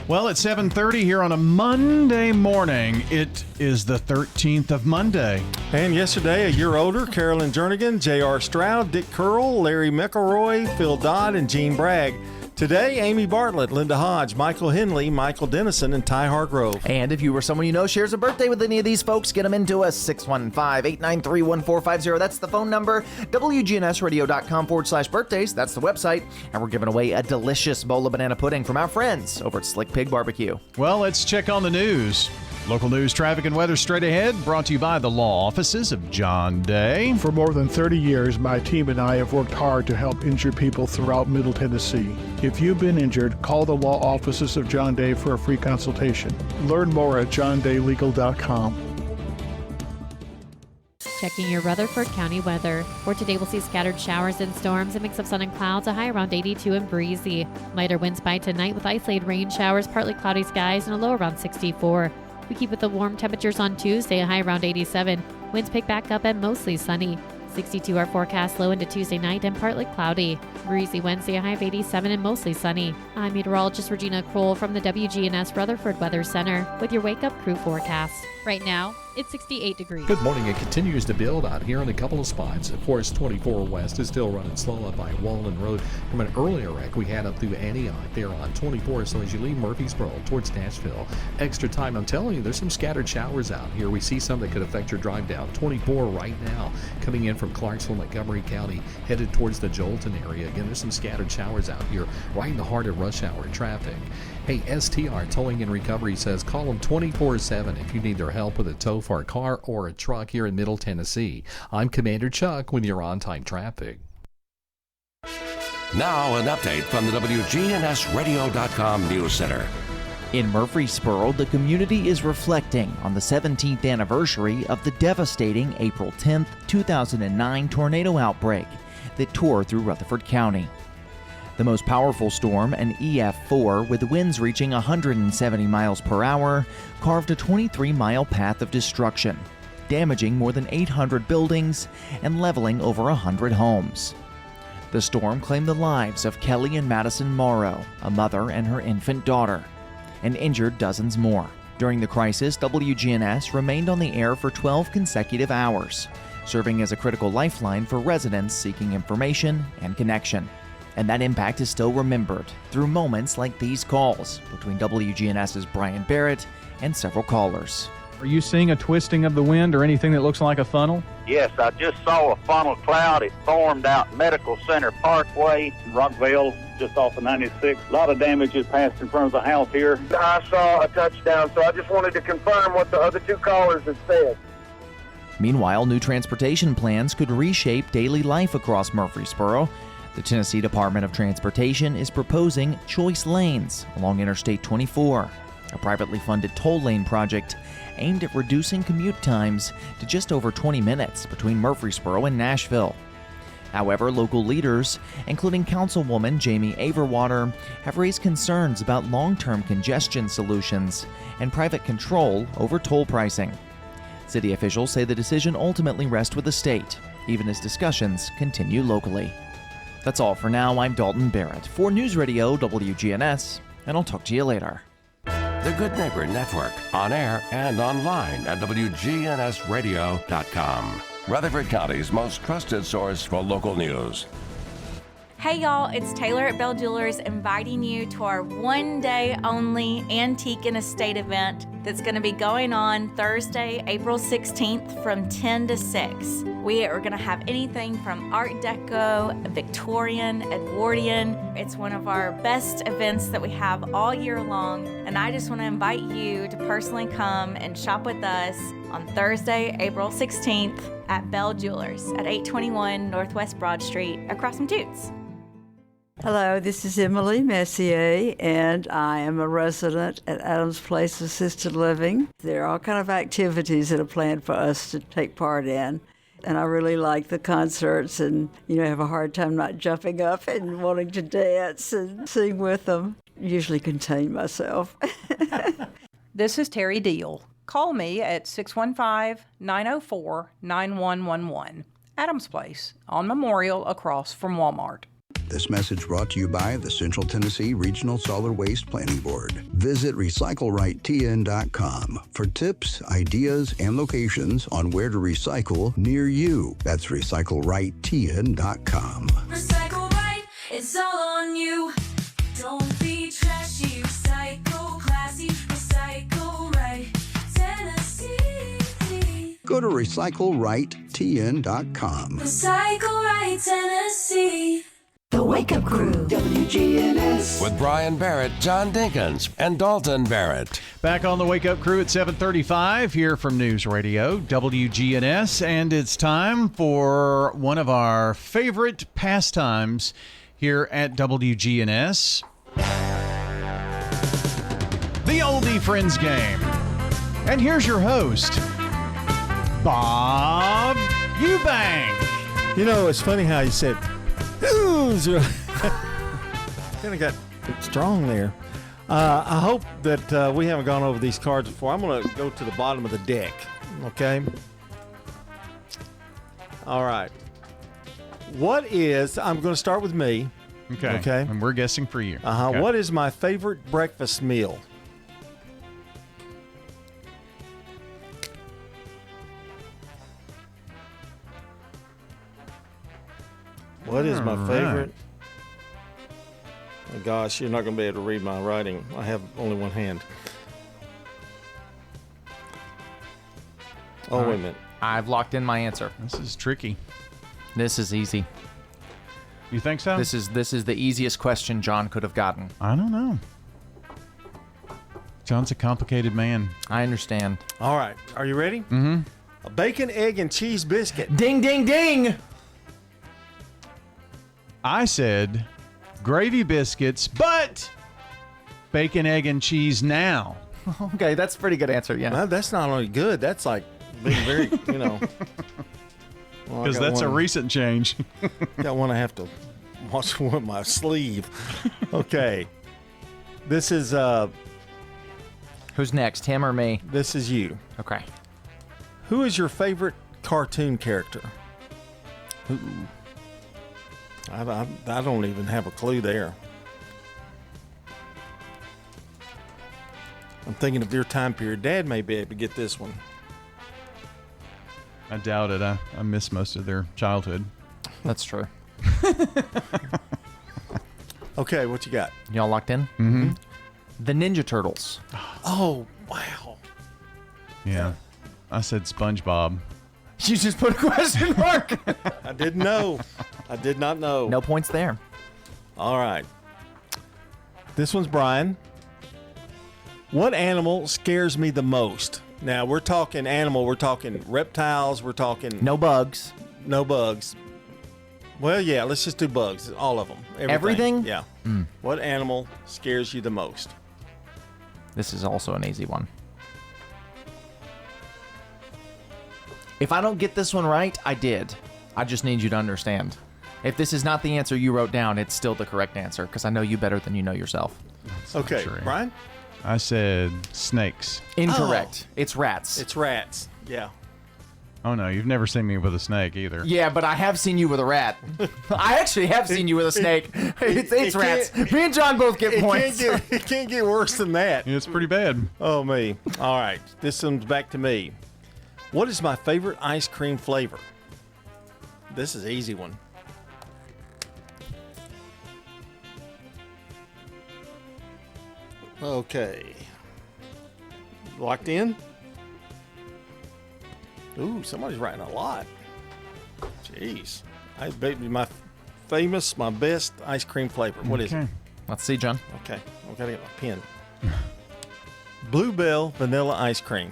Well, it's 7:30 here on a Monday morning. It is the 13th of Monday. And yesterday, a year older, Carolyn Jernigan, J.R. Stroud, Dick Curl, Larry McElroy, Phil Dodd, and Gene Bragg. Today, Amy Bartlett, Linda Hodge, Michael Henley, Michael Dennison, and Ty Hargrove. And if you or someone you know shares a birthday with any of these folks, get them into us, 615-893-1450. That's the phone number. WGNSradio.com/birthdays. That's the website. And we're giving away a delicious bowl of banana pudding from our friends over at Slick Pig Barbecue. Well, let's check on the news. Local news, traffic, and weather straight ahead, brought to you by the law offices of John Day. For more than 30 years, my team and I have worked hard to help injured people throughout Middle Tennessee. If you've been injured, call the law offices of John Day for a free consultation. Learn more at johndaylegal.com. Checking your Rutherford County weather. For today, we'll see scattered showers and storms, a mix of sun and clouds, a high around 82 and breezy. Lighter winds by tonight with isolated rain showers, partly cloudy skies, and a low around 64. We keep with the warm temperatures on Tuesday, a high around 87. Winds pick back up and mostly sunny. 62 our forecast, low into Tuesday night and partly cloudy. Breezy Wednesday, a high of 87 and mostly sunny. I'm meteorologist Regina Kroll from the WGNS Rutherford Weather Center with your Wake Up Crew forecast. Right now, it's 68 degrees. Good morning. It continues to build out here in a couple of spots. Forest 24 West is still running slow up by Wallen Road from an earlier wreck we had up through Antioch there on 24. So as you leave Murfreesboro towards Nashville, extra time. I'm telling you, there's some scattered showers out here. We see some that could affect your drive down. 24 right now coming in from Clarksville, Montgomery County, headed towards the Jolton area. Again, there's some scattered showers out here right in the heart of rush hour traffic. Hey, STR Towing and Recovery says call them 24/7 if you need their help with a tow for a car or a truck here in Middle Tennessee. I'm Commander Chuck with your on-time traffic. Now an update from the WGNSradio.com News Center. In Murfreesboro, the community is reflecting on the 17th anniversary of the devastating April 10th, 2009 tornado outbreak that tore through Rutherford County. The most powerful storm, an EF4 with winds reaching 170 miles per hour, carved a 23-mile path of destruction, damaging more than 800 buildings and leveling over 100 homes. The storm claimed the lives of Kelly and Madison Morrow, a mother and her infant daughter, and injured dozens more. During the crisis, WGNS remained on the air for 12 consecutive hours, serving as a critical lifeline for residents seeking information and connection. And that impact is still remembered through moments like these calls between WGNS's Brian Barrett and several callers. Are you seeing a twisting of the wind or anything that looks like a funnel? Yes, I just saw a funnel cloud. It formed out Medical Center Parkway, Rockville, just off of 96. A lot of damage has passed in front of the house here. I saw a touchdown, so I just wanted to confirm what the other two callers had said. Meanwhile, new transportation plans could reshape daily life across Murfreesboro. The Tennessee Department of Transportation is proposing choice lanes along Interstate 24, a privately funded toll lane project aimed at reducing commute times to just over 20 minutes between Murfreesboro and Nashville. However, local leaders, including Councilwoman Jamie Averwater, have raised concerns about long-term congestion solutions and private control over toll pricing. City officials say the decision ultimately rests with the state, even as discussions continue locally. That's all for now. I'm Dalton Barrett for News Radio WGNS, and I'll talk to you later. The Good Neighbor Network, on air and online at WGNSradio.com. Rutherford County's most trusted source for local news. Hey y'all, it's Taylor at Bell Jewelers inviting you to our one-day only Antique and Estate event that's going to be going on Thursday, April 16th from 10 to 6. We are going to have anything from Art Deco, Victorian, Edwardian. It's one of our best events that we have all year long, and I just want to invite you to personally come and shop with us on Thursday, April 16th at Bell Jewelers at 821 Northwest Broad Street across from Toots. Hello, this is Emily Messier, and I am a resident at Adams Place Assisted Living. There are all kind of activities that are planned for us to take part in, and I really like the concerts and, have a hard time not jumping up and wanting to dance and sing with them. Usually contain myself. This is Terry Deal. Call me at 615-904-9111. Adams Place on Memorial across from Walmart. This message brought to you by the Central Tennessee Regional Solid Waste Planning Board. Visit RecycleRightTN.com for tips, ideas, and locations on where to recycle near you. That's RecycleRightTN.com. Recycle right, it's all on you. Don't be trashy, recycle classy, recycle right, Tennessee. Go to RecycleRightTN.com. Recycle right, Tennessee. The Wake Up Crew, WGNS. With Brian Barrett, John Dinkins, and Dalton Barrett. Back on the Wake Up Crew at 7:35 here from News Radio, WGNS, and it's time for one of our favorite pastimes here at WGNS, the Oldie Friends Game. And here's your host, Bob Eubank. It's funny how you said, kind of got strong there. I hope that we haven't gone over these cards before. I'm going to go to the bottom of the deck, okay? All right. I'm going to start with me. Okay. And we're guessing for you. Okay. What is my favorite breakfast meal? What is my favorite? Oh, gosh, you're not going to be able to read my writing. I have only one hand. Oh, wait a minute. I've locked in my answer. This is tricky. This is easy. You think so? This is the easiest question John could have gotten. I don't know. John's a complicated man. I understand. All right. Are you ready? Mm-hmm. A bacon, egg, and cheese biscuit. Ding, ding, ding! I said gravy biscuits, but bacon, egg, and cheese now. Okay, that's a pretty good answer, yeah. No, that's not only good, that's like being very, Because that's a recent change. Got one I have to watch with my sleeve. Okay. This is, who's next, him or me? This is you. Okay. Who is your favorite cartoon character? Ooh. I don't even have a clue there. I'm thinking of your time period. Dad may be able to get this one. I doubt it. I missed most of their childhood. That's true. Okay, what you got? Y'all locked in? Mm-hmm. The Ninja Turtles. Oh, wow. Yeah. I said SpongeBob. You just put a question mark. I didn't know. I did not know. No points there. All right. This one's Brian. What animal scares me the most? Now, we're talking animal. We're talking reptiles. We're talking... No bugs. No bugs. Well, yeah, let's just do bugs. All of them. Everything? Yeah. Mm. What animal scares you the most? This is also an easy one. If I don't get this one right, I did. I just need you to understand. If this is not the answer you wrote down, it's still the correct answer because I know you better than you know yourself. Okay, Brian? I said snakes. Incorrect. It's rats. It's rats. Yeah. Oh, no, you've never seen me with a snake either. Yeah, but I have seen you with a rat. I actually have seen you with a snake. It's rats. Me and John both get points. It can't get worse than that. It's pretty bad. Oh, me. All right. This one's back to me. What is my favorite ice cream flavor? This is an easy one. Okay. Locked in? Ooh, somebody's writing a lot. Jeez. I bet my best ice cream flavor. What is it? Let's see, John. Okay. I've got to get my pen. Bluebell vanilla ice cream.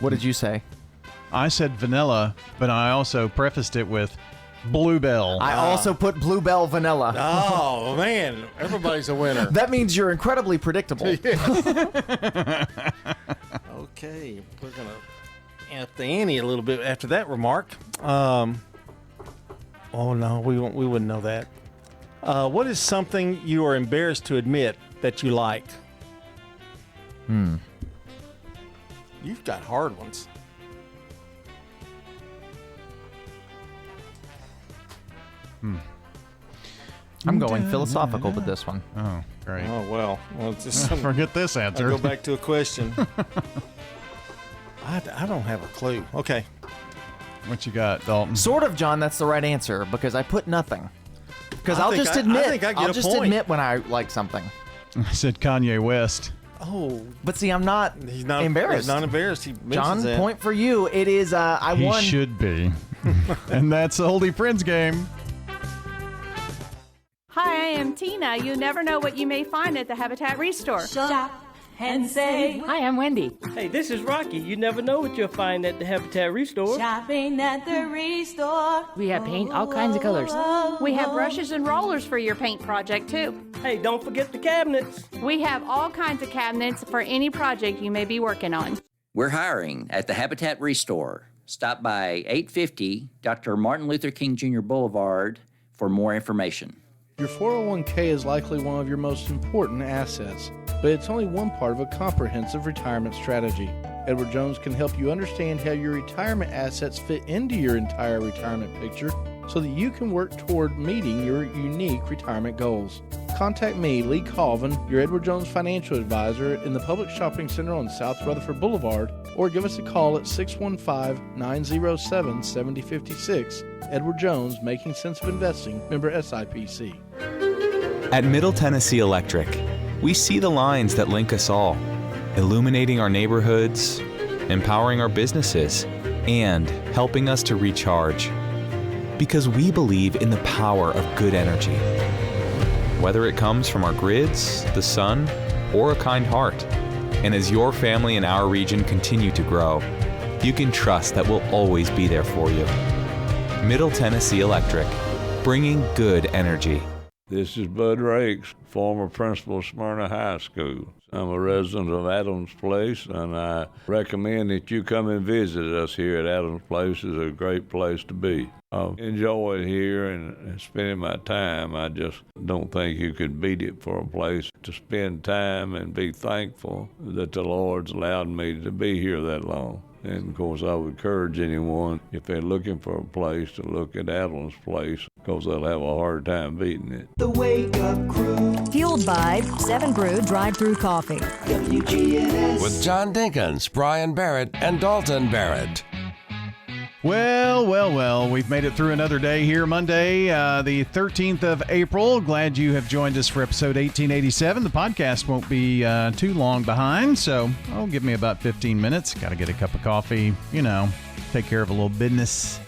What did you say? I said vanilla, but I also prefaced it with Bluebell. I also put Bluebell vanilla. Oh, man. Everybody's a winner. That means you're incredibly predictable. Okay. We're going to up the ante a little bit after that remark. Oh, no. We wouldn't know that. What is something you are embarrassed to admit that you like? You've got hard ones. I'm going philosophical with this one. Oh, great. Oh, well. It's just forget this answer. I'll go back to a question. I don't have a clue. Okay. What you got, Dalton? Sort of, John. That's the right answer because I put nothing. Because I'll just admit when I like something. I said Kanye West. Oh, but see, I'm not. He's not embarrassed. He's not embarrassed. He John, that. point for you. It is. I won. He should be. And that's the Oldie Friends game. Hi, I am Tina. You never know what you may find at the Habitat Restore. Shop and save. Hi, I'm Wendy. Hey, this is Rocky. You never know what you'll find at the Habitat Restore. Shopping at the Restore. We have paint, all kinds of colors. We have brushes and rollers for your paint project, too. Hey, don't forget the cabinets. We have all kinds of cabinets for any project you may be working on. We're hiring at the Habitat Restore. Stop by 850 Dr. Martin Luther King Jr. Boulevard for more information. Your 401k is likely one of your most important assets, but it's only one part of a comprehensive retirement strategy. Edward Jones can help you understand how your retirement assets fit into your entire retirement picture so that you can work toward meeting your unique retirement goals. Contact me, Lee Colvin, your Edward Jones financial advisor in the Public Shopping Center on South Rutherford Boulevard, or give us a call at 615-907-7056. Edward Jones, Making Sense of Investing, member SIPC. At Middle Tennessee Electric, we see the lines that link us all, illuminating our neighborhoods, empowering our businesses, and helping us to recharge. Because we believe in the power of good energy. Whether it comes from our grids, the sun, or a kind heart. And as your family and our region continue to grow, you can trust that we'll always be there for you. Middle Tennessee Electric, bringing good energy. This is Bud Rakes, former principal of Smyrna High School. I'm a resident of Adams Place, and I recommend that you come and visit us here at Adams Place. It's a great place to be. I enjoy it here and spending my time. I just don't think you could beat it for a place to spend time and be thankful that the Lord's allowed me to be here that long. And, of course, I would encourage anyone, if they're looking for a place, to look at Adams Place, because they'll have a hard time beating it. The Wake Up Crew. Fueled by 7 Brew Drive-Thru Coffee. WGNS. With John Dinkins, Brian Barrett, and Dalton Barrett. Well, we've made it through another day here, Monday, the 13th of April. Glad you have joined us for episode 1887. The podcast won't be too long behind, so give me about 15 minutes. Got to get a cup of coffee, take care of a little business,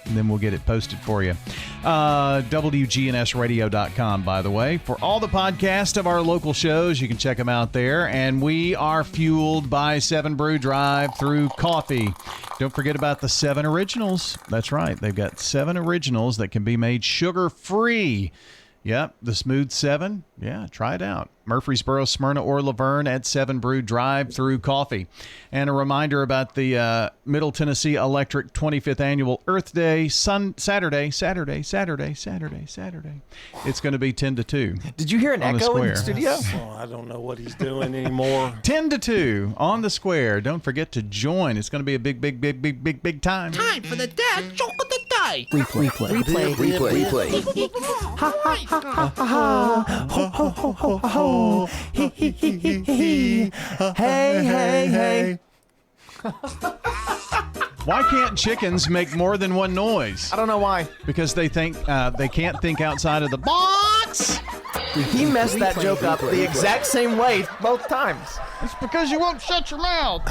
and then we'll get it posted for you. WGNSradio.com, by the way. For all the podcasts of our local shows, you can check them out there. And we are fueled by 7 Brew Drive-Thru Coffee. Don't forget about the 7 Originals. That's right. They've got 7 Originals that can be made sugar-free. Yep, the Smooth 7. Yeah, try it out. Murfreesboro, Smyrna, or Laverne at 7 Brew Drive-Thru Coffee. And a reminder about the Middle Tennessee Electric 25th Annual Earth Day, Saturday. It's going to be 10 to 2. Did you hear an echo in the studio? Oh, I don't know what he's doing anymore. 10 to 2 on the square. Don't forget to join. It's going to be a big time. Time for the dad joke of the day. Replay. Ha ha ha ha ha. Ho ho ho ho ho. He he he he he. Hey. Why can't chickens make more than one noise? I don't know why. Because they think they can't think outside of the box. He messed that joke up the exact same way both times. It's because you won't shut your mouth.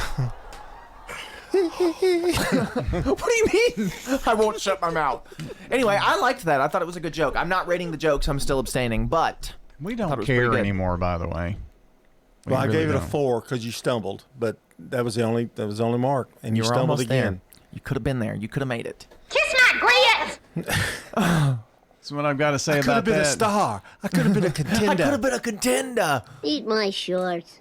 What do you mean? I won't shut my mouth. Anyway, I liked that. I thought it was a good joke. I'm not rating the jokes. I'm still abstaining, but we don't care anymore, by the way. Well, I gave it a 4 because you stumbled, but that was the only mark, and you stumbled again. You could have been there. You could have made it. Kiss my grits! That's what I've got to say about that. I could have been a star. I could have been a contender. I could have been a contender. Eat my shorts.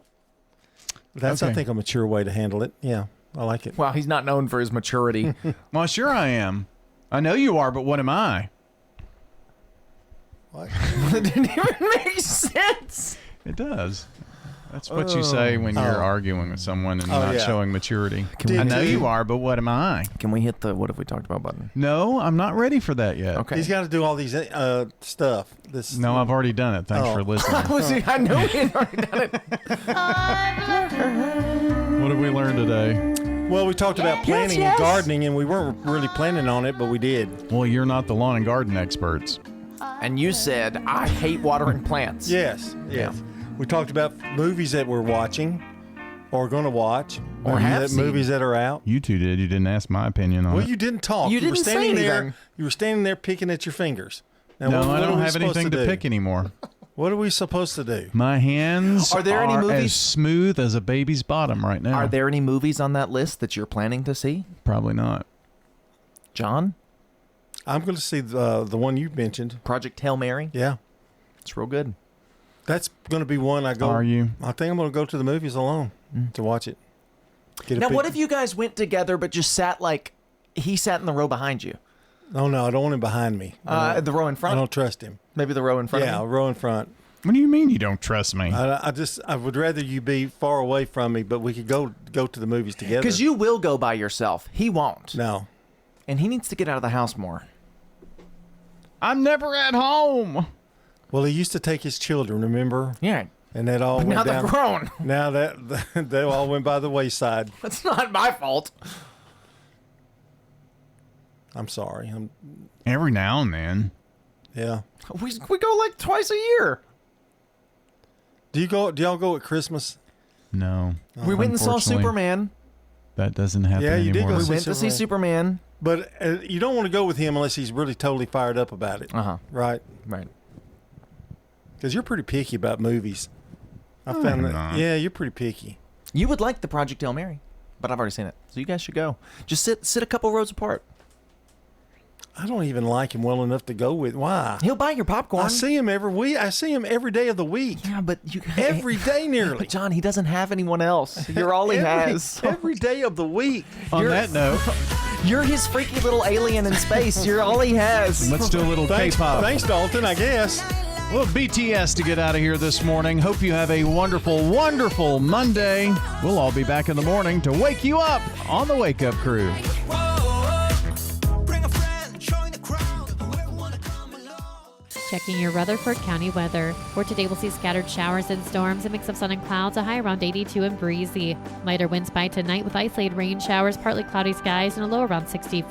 That's, I think, a mature way to handle it. Yeah, I like it. Well, he's not known for his maturity. Well, sure I am. I know you are, but what am I? What? It didn't even make sense. It does. That's what you say when you're arguing with someone and not showing maturity. I know you are, but what am I? Can we hit the what have we talked about button? No, I'm not ready for that yet. Okay. He's got to do all these stuff. No, I've already done it. Thanks for listening. I know he had already done it. What did we learn today? Well, we talked about planting and gardening, and we weren't really planning on it, but we did. Well, you're not the lawn and garden experts. And you said, I hate watering plants. Yes. Yeah. We talked about movies that we're watching or going to watch. Or have movies that are out. You two did. You didn't ask my opinion on it. Well, you didn't talk. You didn't were standing say there. anything. You were standing there picking at your fingers. Now, No, what I are don't we have supposed anything to pick anymore. What are we supposed to do? My hands Are there any movies- as smooth as a baby's bottom right now. Are there any movies on that list that you're planning to see? Probably not. John? I'm going to see the one you mentioned. Project Hail Mary? Yeah. It's real good. That's going to be one I go. Are you? I think I'm going to go to the movies alone to watch it. Now, what if you guys went together but just sat like he sat in the row behind you? Oh, no, I don't want him behind me. The row in front? I don't trust him. Maybe the row in front Yeah, of you? row in front. What do you mean you don't trust me? I would rather you be far away from me, but we could go to the movies together. Because you will go by yourself. He won't. No. And he needs to get out of the house more. I'm never at home. Well, he used to take his children, remember? Yeah. And that all But went now down. they're grown. Now that they all went by the wayside. That's not my fault. I'm sorry. Every now and then. Yeah. We go like twice a year. Do y'all go at Christmas? No. We went and saw Unfortunately, Superman. That doesn't happen Yeah, you did anymore. go We went to see Superman. But you don't want to go with him unless he's really totally fired up about it. Uh-huh. Right? Right. Because you're pretty picky about movies. I No, found I'm that. not. Yeah, you're pretty picky. You would like the Project Hail Mary, but I've already seen it. So you guys should go. Just sit a couple rows apart. I don't even like him well enough to go with. Why? He'll buy your popcorn. I see him every week. I see him every day of the week. Yeah, but you Every day nearly. But John, he doesn't have anyone else. You're all he has. Every day of the week. On that note, You're his freaky little alien in space. You're all he has. let's do a little K-pop. Thanks, Dalton, I guess. Well, BTS to get out of here this morning. Hope you have a wonderful, wonderful Monday. We'll all be back in the morning to wake you up on the Wake Up Crew. Checking your Rutherford County weather. For today, we'll see scattered showers and storms, a mix of sun and clouds, a high around 82 and breezy. Lighter winds by tonight with isolated rain showers, partly cloudy skies, and a low around 64.